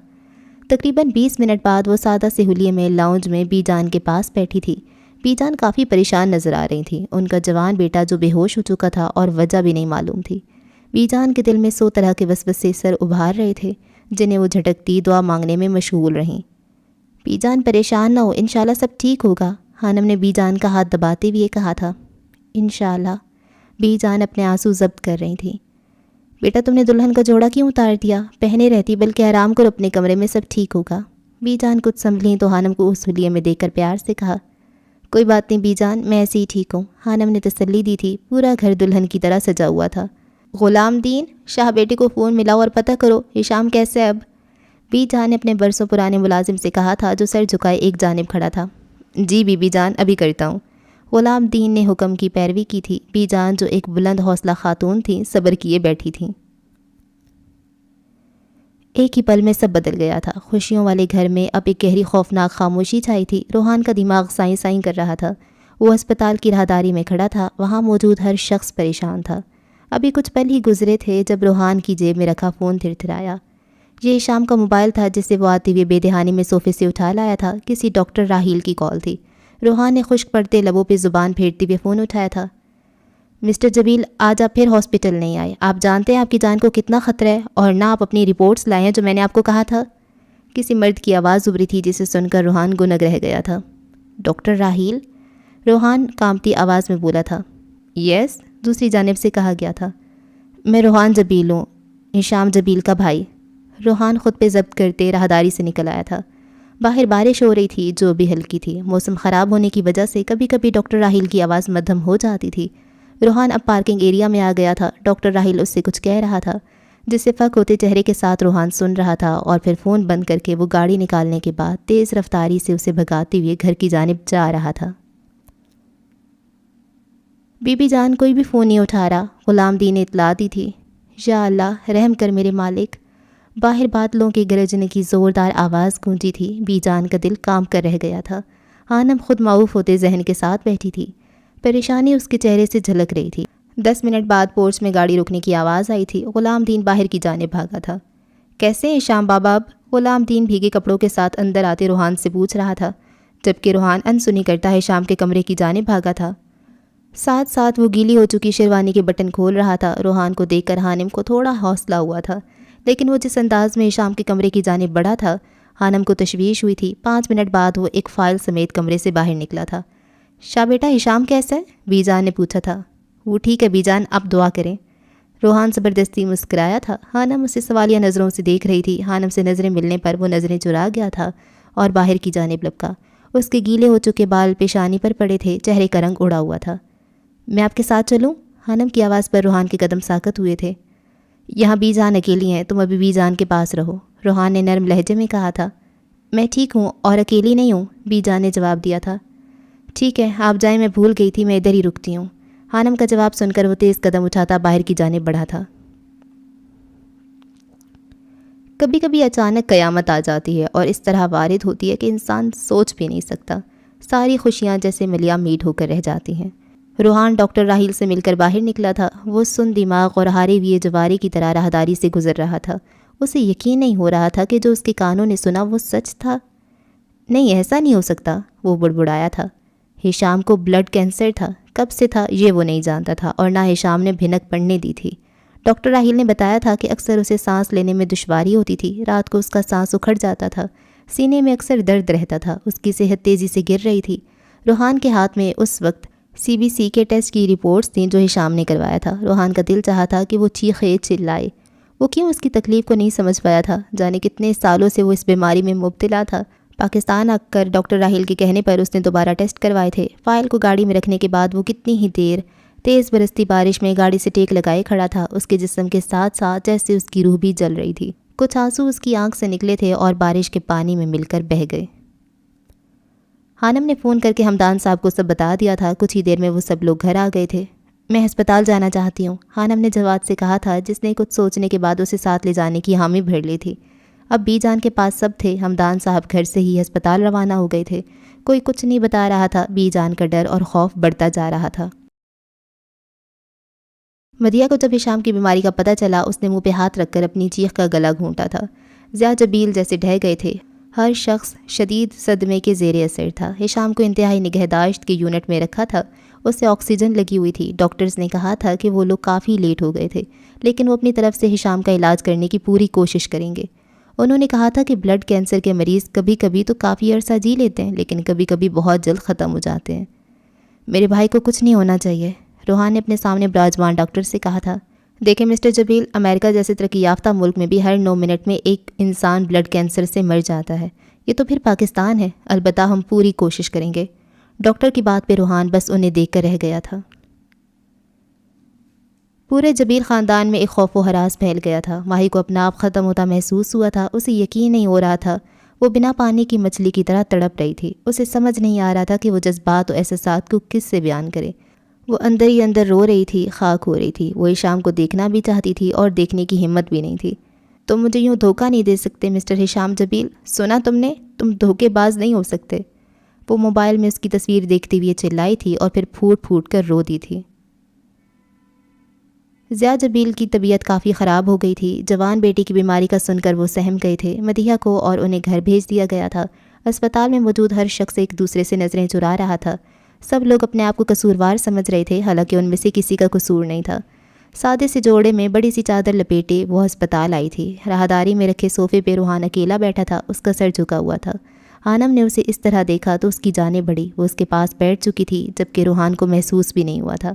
تقریباً 20 منٹ بعد وہ سادہ سے حلیے میں لاؤنج میں بی جان کے پاس بیٹھی تھی۔ بی جان کافی پریشان نظر آ رہی تھی۔ ان کا جوان بیٹا جو بے ہوش ہو چکا تھا اور وجہ بھی نہیں معلوم تھی۔ بی جان کے دل میں 100 طرح کے وسوسے سر ابھار رہے تھے، جنہیں وہ جھٹکتی دعا مانگنے میں مشغول رہیں۔ بی جان پریشان نہ ہو، انشاءاللہ سب ٹھیک ہوگا، ہانم نے بی جان کا ہاتھ دباتے ہوئے کہا تھا۔ انشاءاللہ، بی جان اپنے آنسو ضبط کر رہی تھی۔ بیٹا تم نے دلہن کا جوڑا کیوں اتار دیا، پہنے رہتی، بلکہ آرام کرو اپنے کمرے میں، سب ٹھیک ہوگا۔ بی جان کچھ سنبھلی تو ہانم کو اس حلیے میں دیکھ کر پیار سے کہا۔ کوئی بات نہیں بی جان، میں ایسے ہی ٹھیک ہوں، ہانم نے تسلی دی تھی۔ پورا گھر دلہن کی طرح سجا ہوا تھا۔ غلام دین، شاہ بیٹے کو فون ملاؤ اور پتہ کرو ہشام کیسے ہے اب، بی جان نے اپنے برسوں پرانے ملازم سے کہا تھا، جو سر جھکائے ایک جانب کھڑا تھا۔ جی بی جان، ابھی کرتا ہوں، غلام دین نے حکم کی پیروی کی تھی۔ بی جان جو ایک بلند حوصلہ خاتون تھیں، صبر کیے بیٹھی تھیں۔ ایک ہی پل میں سب بدل گیا تھا۔ خوشیوں والے گھر میں اب ایک گہری خوفناک خاموشی چھائی تھی۔ روحان کا دماغ سائیں سائیں کر رہا تھا۔ وہ ہسپتال کی راہداری میں کھڑا تھا، وہاں موجود ہر شخص پریشان تھا۔ ابھی کچھ پل ہی گزرے تھے جب روحان کی جیب میں رکھا فون تھرتھرایا۔ یہ شام کا موبائل تھا جسے وہ آتے ہوئے بے دہانی میں صوفے سے اٹھا لایا تھا۔ کسی ڈاکٹر راہیل کی کال تھی۔ روحان نے خشک پڑتے لبوں پہ زبان پھیرتے ہوئے فون اٹھایا تھا۔ مسٹر جبیل، آج آپ پھر ہاسپٹل نہیں آئے۔ آپ جانتے ہیں آپ کی جان کو کتنا خطرہ ہے، اور نہ آپ اپنی رپورٹس لائے ہیں جو میں نے آپ کو کہا تھا۔ کسی مرد کی آواز ابھری تھی جسے سن کر روحان گنگ رہ گیا تھا۔ ڈاکٹر راہیل؟ روحان کانپتی آواز میں بولا تھا۔ یس، دوسری جانب سے کہا گیا تھا۔ میں روحان جبیل ہوں، ہشام جبیل کا بھائی۔ روحان خود پہ ضبط کرتے راہداری سے نکل آیا تھا۔ باہر بارش ہو رہی تھی جو بھی ہلکی تھی۔ موسم خراب ہونے کی وجہ سے کبھی کبھی ڈاکٹر راہیل کی آواز مدھم ہو جاتی تھی۔ روحان اب پارکنگ ایریا میں آ گیا تھا۔ ڈاکٹر راہیل اس سے کچھ کہہ رہا تھا جسے فق ہوتے چہرے کے ساتھ روحان سن رہا تھا، اور پھر فون بند کر کے وہ گاڑی نکالنے کے بعد تیز رفتاری سے اسے بھگاتے ہوئے گھر کی جانب جا رہا تھا۔ بی بی جان کوئی بھی فون نہیں اٹھا رہا، غلام دین نے اطلاع دی تھی۔ یا اللہ رحم کر میرے مالک۔ باہر بادلوں کے گرجنے کی زوردار آواز گونجی تھی۔ بی جان کا دل کام کر رہ گیا تھا۔ آنم خود معاوف ہوتے ذہن کے ساتھ بیٹھی تھی۔ پریشانی اس کے چہرے سے جھلک رہی تھی۔ 10 منٹ بعد پورچ میں گاڑی رکنے کی آواز آئی تھی۔ غلام دین باہر کی جانب بھاگا تھا۔ کیسے ہیں شام بابا اب؟ غلام دین بھیگے کپڑوں کے ساتھ اندر آتے روحان سے پوچھ رہا تھا، جبکہ روحان انسنی کرتا ہے شام کے کمرے کی جانب بھاگا تھا۔ ساتھ ساتھ وہ گیلی ہو چکی شیروانی کے بٹن کھول رہا تھا۔ روحان کو دیکھ کر حانم کو تھوڑا حوصلہ ہوا تھا، لیکن وہ جس انداز میں شام کے کمرے کی جانب بڑھا تھا، حانم کو تشویش ہوئی تھی۔ 5 منٹ بعد وہ ایک فائل سمیت کمرے سے باہر نکلا تھا۔ شاہ بیٹا، ہشام کیسا ہے؟ بی جان نے پوچھا تھا۔ وہ ٹھیک ہے بی جان، آپ دعا کریں۔ روحان زبردستی مسکرایا تھا۔ حانم اسے سوالیہ نظروں سے دیکھ رہی تھی۔ حانم سے نظریں ملنے پر وہ نظریں چرا گیا تھا اور باہر کی جانب لپکا۔ اس کے گیلے ہو چکے بال پیشانی پر پڑے تھے، چہرے کا رنگ اڑا ہوا تھا۔ میں آپ کے ساتھ چلوں؟ حانم کی آواز پر روحان کے قدم ساکت ہوئے تھے۔ یہاں بی جان اکیلی ہیں، تم ابھی بی جان کے پاس رہو، روحان نے نرم لہجے میں کہا تھا۔ میں ٹھیک ہوں اور اکیلی نہیں ہوں، بی جان نے جواب دیا تھا۔ ٹھیک ہے آپ جائیں، میں بھول گئی تھی، میں ادھر ہی رکتی ہوں۔ حانم کا جواب سن کر وہ تیز قدم اٹھاتا باہر کی جانب بڑھا تھا۔ کبھی کبھی اچانک قیامت آ جاتی ہے اور اس طرح وارد ہوتی ہے کہ انسان سوچ بھی نہیں سکتا۔ ساری خوشیاں جیسے ملیا میٹ ہو کر رہ جاتی ہیں۔ روحان ڈاکٹر راہیل سے مل کر باہر نکلا تھا۔ وہ سن دماغ اور ہارے ہوئے جواری کی طرح راہداری سے گزر رہا تھا۔ اسے یقین نہیں ہو رہا تھا کہ جو اس کے کانوں نے سنا وہ سچ تھا۔ نہیں، ایسا نہیں ہو سکتا، وہ بڑبڑایا تھا۔ ہشام کو بلڈ کینسر تھا۔ کب سے تھا یہ وہ نہیں جانتا تھا، اور نہ ہشام نے بھنک پڑنے دی تھی۔ ڈاکٹر راہیل نے بتایا تھا کہ اکثر اسے سانس لینے میں دشواری ہوتی تھی۔ رات کو اس کا سانس اکھڑ جاتا تھا، سینے میں اکثر درد رہتا تھا۔ اس کی صحت تیزی سے گر رہی تھی۔ روحان کے ہاتھ میں اس وقت CBC کے ٹیسٹ کی رپورٹس تھیں جو ہشام نے کروایا تھا۔ روحان کا دل چاہا تھا کہ وہ چیخے چلائے۔ وہ کیوں اس کی تکلیف کو نہیں سمجھ پایا تھا؟ جانے کتنے سالوں سے وہ اس بیماری میں مبتلا تھا۔ پاکستان آ کر ڈاکٹر راہیل کے کہنے پر اس نے دوبارہ ٹیسٹ کروائے تھے۔ فائل کو گاڑی میں رکھنے کے بعد وہ کتنی ہی دیر تیز برستی بارش میں گاڑی سے ٹیک لگائے کھڑا تھا۔ اس کے جسم کے ساتھ ساتھ جیسے اس کی روح بھی جل رہی تھی۔ کچھ آنسو اس کی آنکھ سے نکلے تھے اور بارش کے پانی میں مل کر بہہ گئے۔ حانم نے فون کر کے حمدان صاحب کو سب بتا دیا تھا۔ کچھ ہی دیر میں وہ سب لوگ گھر آ گئے تھے۔ میں ہسپتال جانا چاہتی ہوں، حانم نے جواد سے کہا تھا، جس نے کچھ سوچنے کے بعد اسے ساتھ لے جانے کی حامی بھر لی تھی۔ اب بی جان کے پاس سب تھے۔ حمدان صاحب گھر سے ہی ہسپتال روانہ ہو گئے تھے۔ کوئی کچھ نہیں بتا رہا تھا۔ بی جان کا ڈر اور خوف بڑھتا جا رہا تھا۔ مدیہ کو جب ہشام کی بیماری کا پتہ چلا، اس نے منہ پہ ہاتھ رکھ کر اپنی چیخ کا گلا گھونٹا تھا۔ ضیاء جبیل جیسے ڈھہ گئے تھے۔ ہر شخص شدید صدمے کے زیر اثر تھا۔ ہشام کو انتہائی نگہداشت کے یونٹ میں رکھا تھا۔ اسے آکسیجن لگی ہوئی تھی۔ ڈاکٹرز نے کہا تھا کہ وہ لوگ کافی لیٹ ہو گئے تھے، لیکن وہ اپنی طرف سے ہشام کا علاج کرنے کی پوری کوشش کریں گے۔ انہوں نے کہا تھا کہ بلڈ کینسر کے مریض کبھی کبھی تو کافی عرصہ جی لیتے ہیں، لیکن کبھی کبھی بہت جلد ختم ہو جاتے ہیں۔ میرے بھائی کو کچھ نہیں ہونا چاہیے، روحان نے اپنے سامنے براجمان ڈاکٹر سے کہا تھا۔ دیکھیں مسٹر جبیل، امریکہ جیسے ترقی یافتہ ملک میں بھی ہر 9 منٹ میں ایک انسان بلڈ کینسر سے مر جاتا ہے۔ یہ تو پھر پاکستان ہے، البتہ ہم پوری کوشش کریں گے۔ ڈاکٹر کی بات پہ روحان بس انہیں دیکھ کر رہ گیا تھا۔ پورے جبیل خاندان میں ایک خوف و ہراس پھیل گیا تھا۔ ماہی کو اپنا آپ ختم ہوتا محسوس ہوا تھا۔ اسے یقین نہیں ہو رہا تھا، وہ بنا پانی کی مچھلی کی طرح تڑپ رہی تھی۔ اسے سمجھ نہیں آ رہا تھا کہ وہ جذبات و احساسات کو کس سے بیان کرے۔ وہ اندر ہی اندر رو رہی تھی، خاک ہو رہی تھی۔ وہ ہشام کو دیکھنا بھی چاہتی تھی اور دیکھنے کی ہمت بھی نہیں تھی۔ تم مجھے یوں دھوکہ نہیں دے سکتے مسٹر ہشام جبیل، سنا تم نے؟ تم دھوکے باز نہیں ہو سکتے۔ وہ موبائل میں اس کی تصویر دیکھتی ہوئے چلائی تھی اور پھر پھوٹ پھوٹ کر رو دی تھی۔ ضیاء جبیل کی طبیعت کافی خراب ہو گئی تھی۔ جوان بیٹی کی بیماری کا سن کر وہ سہم گئے تھے۔ مدیحہ کو اور انہیں گھر بھیج دیا گیا تھا۔ اسپتال میں موجود ہر شخص ایک دوسرے سے نظریں چرا رہا تھا۔ سب لوگ اپنے آپ کو قصوروار سمجھ رہے تھے، حالانکہ ان میں سے کسی کا قصور نہیں تھا۔ سادے سے جوڑے میں بڑی سی چادر لپیٹے وہ ہسپتال آئی تھی۔ راہداری میں رکھے صوفے پہ روحان اکیلا بیٹھا تھا، اس کا سر جھکا ہوا تھا۔ حانم نے اسے اس طرح دیکھا تو اس کی جانیں بڑھی۔ وہ اس کے پاس بیٹھ چکی تھی جبکہ روحان کو محسوس بھی نہیں ہوا تھا۔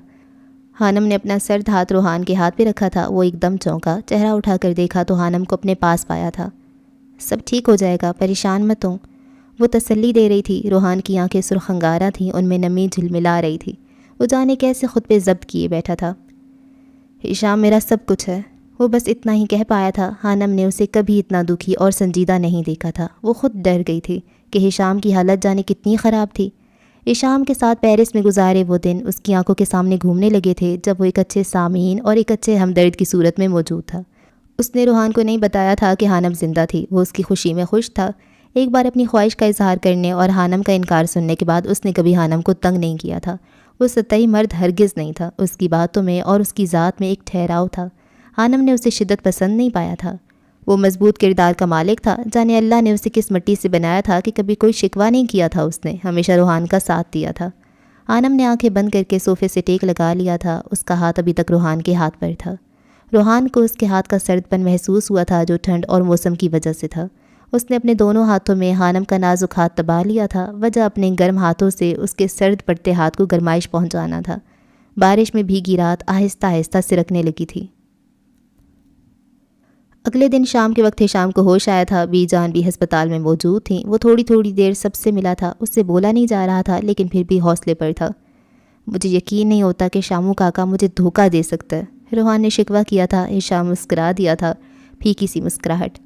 حانم نے اپنا سرد ہاتھ روحان کے ہاتھ پہ رکھا تھا۔ وہ ایک دم چونکا، چہرہ اٹھا کر دیکھا تو حانم کو اپنے پاس پایا تھا۔ سب ٹھیک ہو جائے گا، پریشان مت ہوں، وہ تسلی دے رہی تھی۔ روحان کی آنکھیں سرخ انگارہ تھیں، ان میں نمی جھلملا رہی تھی۔ وہ جانے کیسے خود پہ ضبط کیے بیٹھا تھا۔ ہشام میرا سب کچھ ہے، وہ بس اتنا ہی کہہ پایا تھا۔ حانم نے اسے کبھی اتنا دکھی اور سنجیدہ نہیں دیکھا تھا۔ وہ خود ڈر گئی تھی کہ ہشام کی حالت جانے کتنی خراب تھی۔ ہشام کے ساتھ پیرس میں گزارے وہ دن اس کی آنکھوں کے سامنے گھومنے لگے تھے جب وہ ایک اچھے سامعین اور ایک اچھے ہمدرد کی صورت میں موجود تھا۔ اس نے روحان کو نہیں بتایا تھا کہ حانم زندہ تھی۔ وہ اس کی خوشی میں خوش تھا۔ ایک بار اپنی خواہش کا اظہار کرنے اور حانم کا انکار سننے کے بعد اس نے کبھی حانم کو تنگ نہیں کیا تھا۔ وہ سطحی مرد ہرگز نہیں تھا۔ اس کی باتوں میں اور اس کی ذات میں ایک ٹھہراؤ تھا۔ حانم نے اسے شدت پسند نہیں پایا تھا۔ وہ مضبوط کردار کا مالک تھا۔ جانے اللہ نے اسے کس مٹی سے بنایا تھا کہ کبھی کوئی شکوہ نہیں کیا تھا۔ اس نے ہمیشہ روحان کا ساتھ دیا تھا۔ حانم نے آنکھیں بند کر کے صوفے سے ٹیک لگا لیا تھا۔ اس کا ہاتھ ابھی تک روحان کے ہاتھ پر تھا۔ روحان کو اس کے ہاتھ کا سرد پن محسوس ہوا تھا جو ٹھنڈ اور موسم کی وجہ سے تھا۔ اس نے اپنے دونوں ہاتھوں میں حانم کا نازک ہاتھ دبا لیا تھا۔ وجہ اپنے گرم ہاتھوں سے اس کے سرد پڑتے ہاتھ کو گرمائش پہنچانا تھا۔ بارش میں بھیگی رات آہستہ آہستہ سرکنے لگی تھی۔ اگلے دن شام کے وقت ہشام کو ہوش آیا تھا۔ بی جان بھی ہسپتال میں موجود تھیں۔ وہ تھوڑی تھوڑی دیر سب سے ملا تھا۔ اس سے بولا نہیں جا رہا تھا لیکن پھر بھی حوصلے پر تھا۔ مجھے یقین نہیں ہوتا کہ شامو کاکا مجھے دھوکہ دے سکتا ہے، روحان نے شکوہ کیا تھا۔ ہشام مسکرا دیا تھا، پھیکی سی مسکراہٹ۔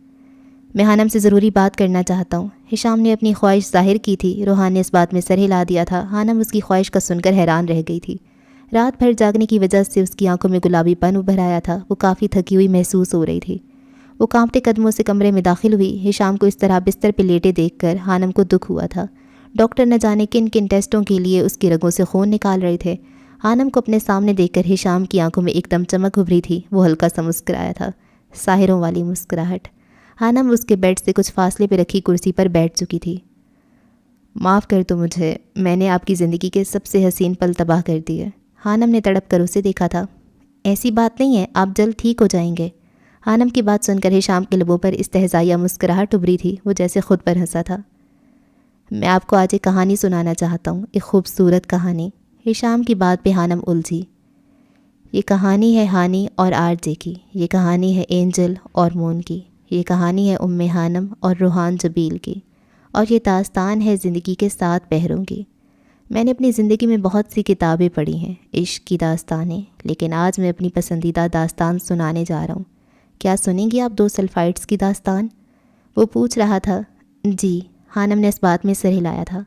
میں حانم سے ضروری بات کرنا چاہتا ہوں، ہشام نے اپنی خواہش ظاہر کی تھی۔ روحان نے اس بات میں سر ہلا دیا تھا۔ حانم اس کی خواہش کا سن کر حیران رہ گئی تھی۔ رات بھر جاگنے کی وجہ سے اس کی آنکھوں میں گلابی پن ابھر آیا تھا۔ وہ کافی تھکی ہوئی محسوس ہو رہی تھی۔ وہ کانپتے قدموں سے کمرے میں داخل ہوئی۔ ہشام کو اس طرح بستر پہ لیٹے دیکھ کر حانم کو دکھ ہوا تھا۔ ڈاکٹر نہ جانے کن کن ٹیسٹوں کے لیے اس کی رگوں سے خون نکال رہے تھے۔ حانم کو اپنے سامنے دیکھ کر ہشام کی آنکھوں میں ایک دم چمک ابھری تھی۔ وہ ہلکا سا مسکرایا تھا، ساحروں والی مسکراہٹ۔ حانم اس کے بیڈ سے کچھ فاصلے پہ رکھی کرسی پر بیٹھ چکی تھی۔ معاف کر دو مجھے، میں نے آپ کی زندگی کے سب سے حسین پل تباہ کر دیے۔ حانم نے تڑپ کر اسے دیکھا تھا۔ ایسی بات نہیں ہے، آپ جلد ٹھیک ہو جائیں گے۔ حانم کی بات سن کر ہشام کے لبوں پر استہزائیہ مسکراہٹ ابھری تھی۔ وہ جیسے خود پر ہنسا تھا۔ میں آپ کو آج ایک کہانی سنانا چاہتا ہوں، ایک خوبصورت کہانی۔ ہشام کی بات پہ حانم الجھی۔ یہ کہانی ہے ہانی اور آرجے کی، یہ کہانی ہے اینجل اور مون کی، یہ کہانی ہے ام حانم اور روحان جبیل کی، اور یہ داستان ہے زندگی کے 7 پہروں کی۔ میں نے اپنی زندگی میں بہت سی کتابیں پڑھی ہیں، عشق کی داستانیں، لیکن آج میں اپنی پسندیدہ داستان سنانے جا رہا ہوں۔ کیا سنیں گی آپ 2 سلفائڈس کی داستان؟ وہ پوچھ رہا تھا۔ جی، حانم نے اس بات میں سر ہلایا تھا۔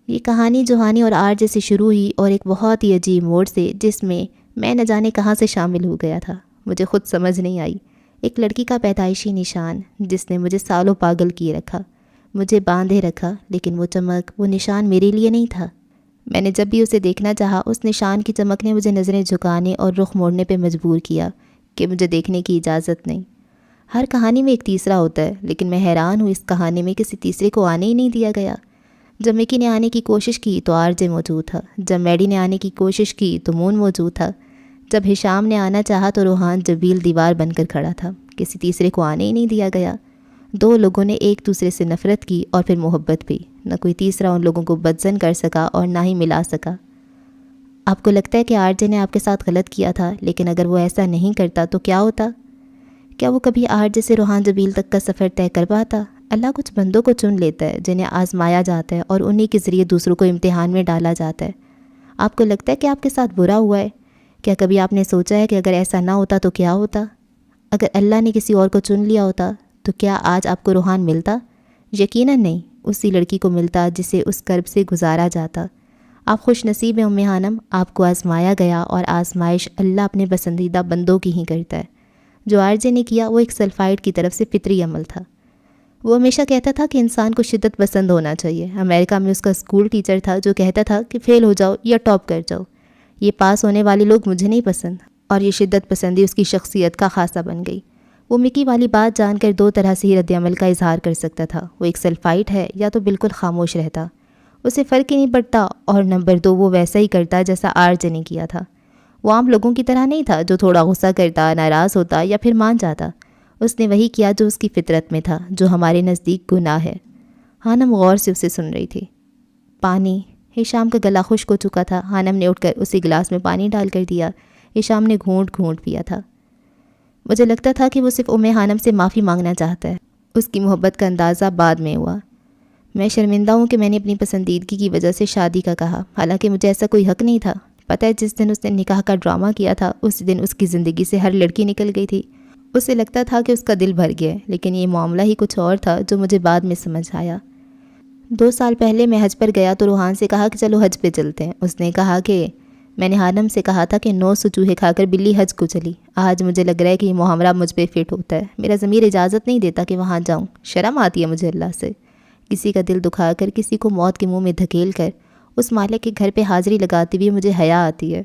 یہ کہانی جوہانی اور آرجے سے شروع ہوئی اور ایک بہت ہی عجیب موڑ سے، جس میں نہ جانے کہاں سے شامل ہو گیا تھا، مجھے خود سمجھ نہیں آئی۔ ایک لڑکی کا پیدائشی نشان جس نے مجھے سالوں پاگل کیے رکھا، مجھے باندھے رکھا، لیکن وہ چمک، وہ نشان میرے لیے نہیں تھا۔ میں نے جب بھی اسے دیکھنا چاہا، اس نشان کی چمک نے مجھے نظریں جھکانے اور رخ موڑنے پہ مجبور کیا کہ مجھے دیکھنے کی اجازت نہیں۔ ہر کہانی میں ایک تیسرا ہوتا ہے، لیکن میں حیران ہوں اس کہانی میں کسی تیسرے کو آنے ہی نہیں دیا گیا۔ جب مکی نے آنے کی کوشش کی تو آرجے موجود تھا، جب میڈی نے آنے کی کوشش کی تو مون موجود تھا، جب ہشام نے آنا چاہا تو روحان جبیل دیوار بن کر کھڑا تھا۔ کسی تیسرے کو آنے ہی نہیں دیا گیا۔ 2 لوگوں نے ایک دوسرے سے نفرت کی اور پھر محبت بھی۔ نہ کوئی تیسرا ان لوگوں کو بدزن کر سکا اور نہ ہی ملا سکا۔ آپ کو لگتا ہے کہ آرجے نے آپ کے ساتھ غلط کیا تھا، لیکن اگر وہ ایسا نہیں کرتا تو کیا ہوتا؟ کیا وہ کبھی آرجے سے روحان جبیل تک کا سفر طے کر پاتا؟ اللہ کچھ بندوں کو چن لیتا ہے جنہیں آزمایا جاتا ہے اور انہی کے ذریعے دوسروں کو امتحان میں ڈالا جاتا ہے۔ آپ کو لگتا ہے کہ آپ کے ساتھ برا ہوا ہے؟ کیا کبھی آپ نے سوچا ہے کہ اگر ایسا نہ ہوتا تو کیا ہوتا؟ اگر اللہ نے کسی اور کو چن لیا ہوتا تو کیا آج آپ کو روحان ملتا؟ یقیناً نہیں، اسی لڑکی کو ملتا جسے اس کرب سے گزارا جاتا۔ آپ خوش نصیب ہیں ام حانم، آپ کو آزمایا گیا اور آزمائش اللہ اپنے پسندیدہ بندوں کی ہی کرتا ہے۔ جو آرجے نے کیا وہ ایک سلفائڈ کی طرف سے فطری عمل تھا۔ وہ ہمیشہ کہتا تھا کہ انسان کو شدت پسند ہونا چاہیے۔ امریکہ میں اس کا اسکول ٹیچر تھا جو کہتا تھا کہ فیل ہو جاؤ یا ٹاپ کر جاؤ، یہ پاس ہونے والے لوگ مجھے نہیں پسند، اور یہ شدت پسندی اس کی شخصیت کا خاصہ بن گئی۔ وہ مکی والی بات جان کر دو طرح سے ہی رد عمل کا اظہار کر سکتا تھا، وہ ایک سلفائٹ ہے یا تو بالکل خاموش رہتا، اسے فرق ہی نہیں پڑتا، اور نمبر 2 وہ ویسا ہی کرتا جیسا آر جے نے کیا تھا۔ وہ عام لوگوں کی طرح نہیں تھا جو تھوڑا غصہ کرتا، ناراض ہوتا یا پھر مان جاتا۔ اس نے وہی کیا جو اس کی فطرت میں تھا، جو ہمارے نزدیک گناہ ہے۔ ہانم غور سے اسے سن رہی تھی۔ پانی۔ ہشام کا گلا خشک ہو چکا تھا۔ ہانم نے اٹھ کر اسی گلاس میں پانی ڈال کر دیا۔ ہشام نے گھونٹ گھونٹ پیا تھا۔ مجھے لگتا تھا کہ وہ صرف ہانم سے معافی مانگنا چاہتا ہے۔ اس کی محبت کا اندازہ بعد میں ہوا۔ میں شرمندہ ہوں کہ میں نے اپنی پسندیدگی کی وجہ سے شادی کا کہا، حالانکہ مجھے ایسا کوئی حق نہیں تھا۔ پتہ ہے جس دن اس نے نکاح کا ڈرامہ کیا تھا، اس دن اس کی زندگی سے ہر لڑکی نکل گئی تھی۔ اسے لگتا تھا کہ اس کا دل بھر گیا ہے، لیکن یہ معاملہ ہی کچھ اور تھا جو مجھے بعد میں سمجھ آیا۔ 2 سال پہلے میں حج پر گیا تو روحان سے کہا کہ چلو حج پہ چلتے ہیں۔ اس نے کہا کہ میں نے ہانم سے کہا تھا کہ 900 چوہے کھا کر بلی حج کو چلی۔ آج مجھے لگ رہا ہے کہ یہ محاورہ مجھ پہ فٹ ہوتا ہے۔ میرا ضمیر اجازت نہیں دیتا کہ وہاں جاؤں۔ شرم آتی ہے مجھے اللہ سے۔ کسی کا دل دکھا کر، کسی کو موت کے منہ میں دھکیل کر اس مالک کے گھر پہ حاضری لگاتی ہوئی مجھے حیا آتی ہے۔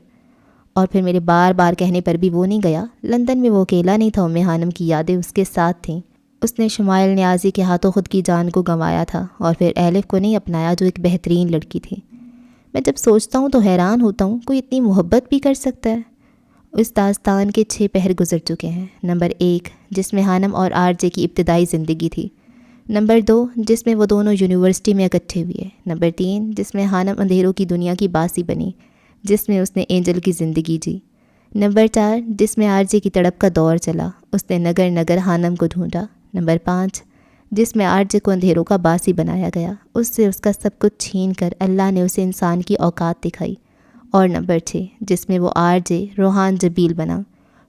اور پھر میرے بار بار کہنے پر بھی وہ نہیں گیا۔ لندن میں وہ اکیلا نہیں تھا، ہانم کی یادیں اس کے ساتھ تھیں۔ اس نے شمائل نیازی کے ہاتھوں خود کی جان کو گنوایا تھا، اور پھر ایلف کو نہیں اپنایا جو ایک بہترین لڑکی تھی۔ میں جب سوچتا ہوں تو حیران ہوتا ہوں، کوئی اتنی محبت بھی کر سکتا ہے؟ اس داستان کے 6 پہر گزر چکے ہیں۔ نمبر 1 جس میں ہانم اور آر جے کی ابتدائی زندگی تھی۔ نمبر 2 جس میں وہ دونوں یونیورسٹی میں اکٹھے ہوئے۔ نمبر 3 جس میں ہانم اندھیروں کی دنیا کی باسی بنی، جس میں اس نے اینجل کی زندگی جی۔ نمبر 4 جس میں آر جے کی تڑپ کا دور چلا، اس نے نگر نگر ہانم کو ڈھونڈا۔ نمبر 5 جس میں آر جے کو اندھیروں کا باسی بنایا گیا، اس سے اس کا سب کچھ چھین کر اللہ نے اسے انسان کی اوقات دکھائی۔ اور نمبر 6 جس میں وہ آر جے روحان جبیل بنا،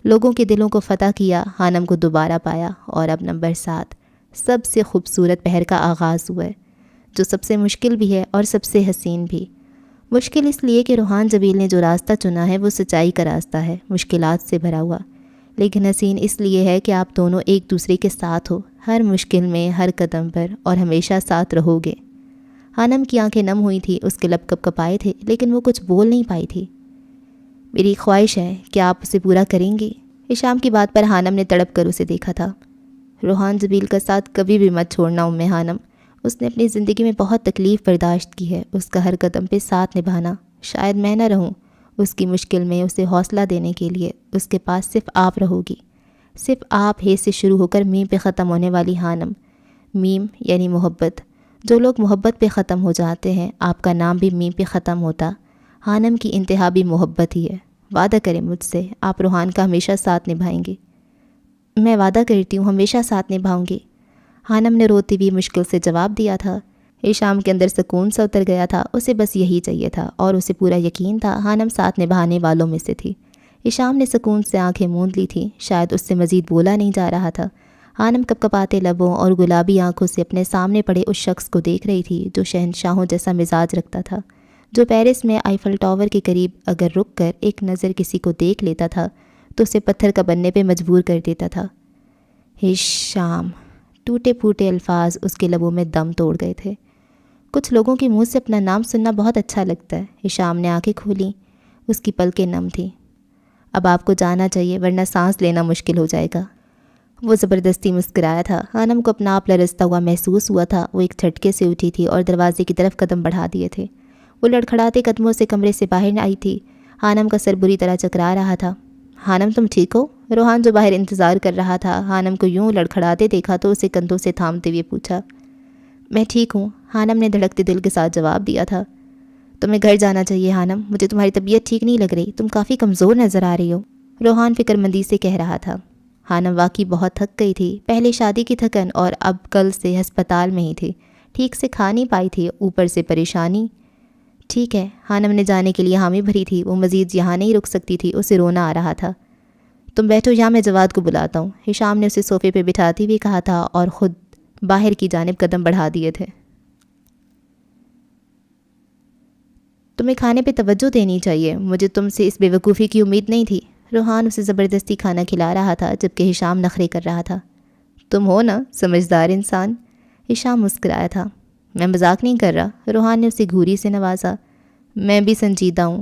لوگوں کے دلوں کو فتح کیا، ہانم کو دوبارہ پایا۔ اور اب نمبر 7 سب سے خوبصورت پہر کا آغاز ہوا ہے، جو سب سے مشکل بھی ہے اور سب سے حسین بھی۔ مشکل اس لیے کہ روحان جبیل نے جو راستہ چنا ہے وہ سچائی کا راستہ ہے، مشکلات سے بھرا ہوا، لیکن حسین اس لیے ہے کہ آپ دونوں ایک دوسرے کے ساتھ ہو، ہر مشکل میں، ہر قدم پر، اور ہمیشہ ساتھ رہو گے۔ ہانم کی آنکھیں نم ہوئی تھی، اس کے لب کپ کپائے تھے، لیکن وہ کچھ بول نہیں پائی تھی۔ میری خواہش ہے کہ آپ اسے پورا کریں گی۔ ہشام کی بات پر ہانم نے تڑپ کر اسے دیکھا تھا۔ روحان جبیل کا ساتھ کبھی بھی مت چھوڑنا ہانم۔ اس نے اپنی زندگی میں بہت تکلیف برداشت کی ہے، اس کا ہر قدم پہ ساتھ نبھانا۔ شاید میں نہ رہوں اس کی مشکل میں، اسے حوصلہ دینے کے لیے اس کے پاس صرف آپ رہو گی، صرف آپ ہے سے شروع ہو کر میم پہ ختم ہونے والی ہانم۔ میم یعنی محبت۔ جو لوگ محبت پہ ختم ہو جاتے ہیں، آپ کا نام بھی میم پہ ختم ہوتا۔ ہانم کی انتہا بھی محبت ہی ہے۔ وعدہ کریں مجھ سے، آپ روحان کا ہمیشہ ساتھ نبھائیں گے۔ میں وعدہ کرتی ہوں ہمیشہ ساتھ نبھاؤں گی، ہانم نے روتی ہوئی مشکل سے جواب دیا تھا۔ ہشام کے اندر سکون سا اتر گیا تھا، اسے بس یہی چاہیے تھا، اور اسے پورا یقین تھا ہانم ساتھ نبھانے والوں میں سے تھی۔ ہشام نے سکون سے آنکھیں موند لی تھیں، شاید اس سے مزید بولا نہیں جا رہا تھا۔ ہانم کپ کپاتے لبوں اور گلابی آنکھوں سے اپنے سامنے پڑے اس شخص کو دیکھ رہی تھی جو شہنشاہوں جیسا مزاج رکھتا تھا، جو پیرس میں آئیفل ٹاور کے قریب اگر رک کر ایک نظر کسی کو دیکھ لیتا تھا تو اسے پتھر کا بننے پہ مجبور کر دیتا تھا۔ ہشام، ٹوٹے پھوٹے الفاظ اس کے لبوں میں دم توڑ گئے تھے۔ کچھ لوگوں کے منہ سے اپنا نام سننا بہت اچھا لگتا ہے۔ ہشام نے آنکھیں کھولیں، اس کی پلکیں نم تھیں۔ اب آپ کو جانا چاہیے ورنہ سانس لینا مشکل ہو جائے گا۔ وہ زبردستی مسکرایا تھا۔ ہانم کو اپنا آپ لرزتا ہوا محسوس ہوا تھا۔ وہ ایک جھٹکے سے اٹھی تھی اور دروازے کی طرف قدم بڑھا دیے تھے۔ وہ لڑکھڑاتے قدموں سے کمرے سے باہر نہ آئی تھی۔ ہانم کا سر بری طرح چکرا رہا تھا۔ ہانم تم ٹھیک ہو؟ روحان جو باہر انتظار کر رہا تھا، ہانم کو یوں لڑکھڑاتے دیکھا تو اسے کندھوں سے تھامتے ہوئے پوچھا۔ میں ٹھیک ہوں، ہانم نے دھڑکتے دل کے ساتھ جواب دیا تھا۔ تمہیں گھر جانا چاہیے ہانم، مجھے تمہاری طبیعت ٹھیک نہیں لگ رہی، تم کافی کمزور نظر آ رہی ہو، روحان فکر مندی سے کہہ رہا تھا۔ ہانم واقعی بہت تھک گئی تھی، پہلے شادی کی تھکن اور اب کل سے ہسپتال میں ہی تھی، ٹھیک سے کھا نہیں پائی تھی، اوپر سے پریشانی۔ ٹھیک ہے، ہانم نے جانے کے لیے حامی بھری تھی، وہ مزید یہاں نہیں رک سکتی تھی، اسے رونا آ رہا تھا۔ تم بیٹھو یہاں، میں جواد کو بلاتا ہوں، ہشام نے اسے صوفے پہ بٹھاتی ہوئی کہا تھا اور خود باہر کی جانب قدم بڑھا دیے تھے۔ تمہیں کھانے پہ توجہ دینی چاہیے، مجھے تم سے اس بے وقوفی کی امید نہیں تھی۔ روحان اسے زبردستی کھانا کھلا رہا تھا جبکہ ہشام نخرے کر رہا تھا۔ تم ہو نا سمجھدار انسان، ہشام مسکرایا تھا۔ میں مذاق نہیں کر رہا، روحان نے اسے گھوری سے نوازا۔ میں بھی سنجیدہ ہوں،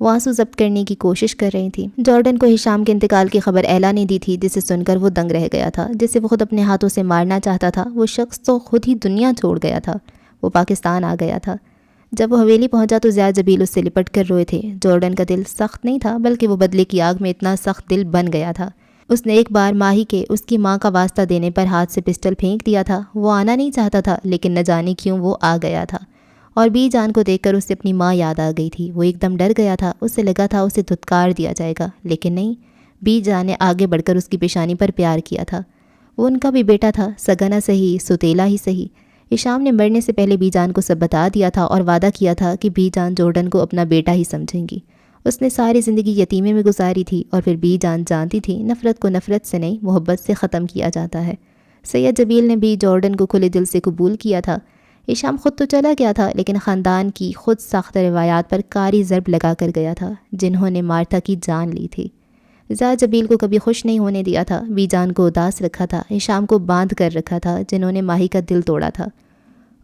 وہ آنسو ضبط کرنے کی کوشش کر رہی تھی۔ جارڈن کو ہشام کے انتقال کی خبر ایلا نے دی تھی، جسے سن کر وہ دنگ رہ گیا تھا۔ جسے وہ خود اپنے ہاتھوں سے مارنا چاہتا تھا، وہ شخص تو خود ہی دنیا چھوڑ گیا تھا، وہ پاکستان آ گیا تھا۔ جب وہ حویلی پہنچا تو زیاد جبیل اس سے لپٹ کر روئے تھے۔ جارڈن کا دل سخت نہیں تھا، بلکہ وہ بدلے کی آگ میں اتنا سخت دل بن گیا تھا۔ اس نے ایک بار ماہی کے اس کی ماں کا واسطہ دینے پر ہاتھ سے پسٹل پھینک دیا تھا۔ وہ آنا نہیں چاہتا تھا، لیکن نہ جانے کیوں وہ آ گیا تھا، اور بی جان کو دیکھ کر اسے اپنی ماں یاد آ گئی تھی۔ وہ ایک دم ڈر گیا تھا، اسے لگا تھا اسے دھتکار دیا جائے گا، لیکن نہیں، بی جان نے آگے بڑھ کر اس کی پیشانی پر پیار کیا تھا۔ وہ ان کا بھی بیٹا تھا، سگا نہ صحیح، ستیلا ہی صحیح۔ ہشام نے مرنے سے پہلے بی جان کو سب بتا دیا تھا اور وعدہ کیا تھا کہ بی جان جارڈن کو اپنا بیٹا ہی سمجھیں گی۔ اس نے ساری زندگی یتیمے میں گزاری تھی، اور پھر بی جان جانتی تھی نفرت کو نفرت سے نہیں، محبت سے ختم کیا جاتا ہے۔ سید جبیل نے بھی جارڈن کو کھلے دل سے قبول کیا تھا۔ ہشام خود تو چلا گیا تھا، لیکن خاندان کی خود ساختہ روایات پر کاری ضرب لگا کر گیا تھا، جنہوں نے مارتھا کی جان لی تھی۔ زیاد جبیل کو کبھی خوش نہیں ہونے دیا تھا، بی جان کو اداس رکھا تھا، ہشام کو باندھ کر رکھا تھا، جنہوں نے ماہی کا دل توڑا تھا۔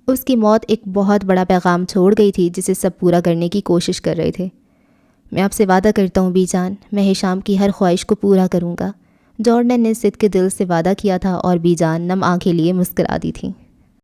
اس کی موت ایک بہت بڑا پیغام چھوڑ گئی تھی، جسے سب پورا کرنے کی کوشش کر رہے تھے۔ میں آپ سے وعدہ کرتا ہوں بی جان، میں ہشام کی ہر خواہش کو پورا کروں گا۔ جارڈن نے صدق کے دل سے وعدہ کیا تھا، اور بی جان نم آنکھیں لیے مسکرا دی تھی۔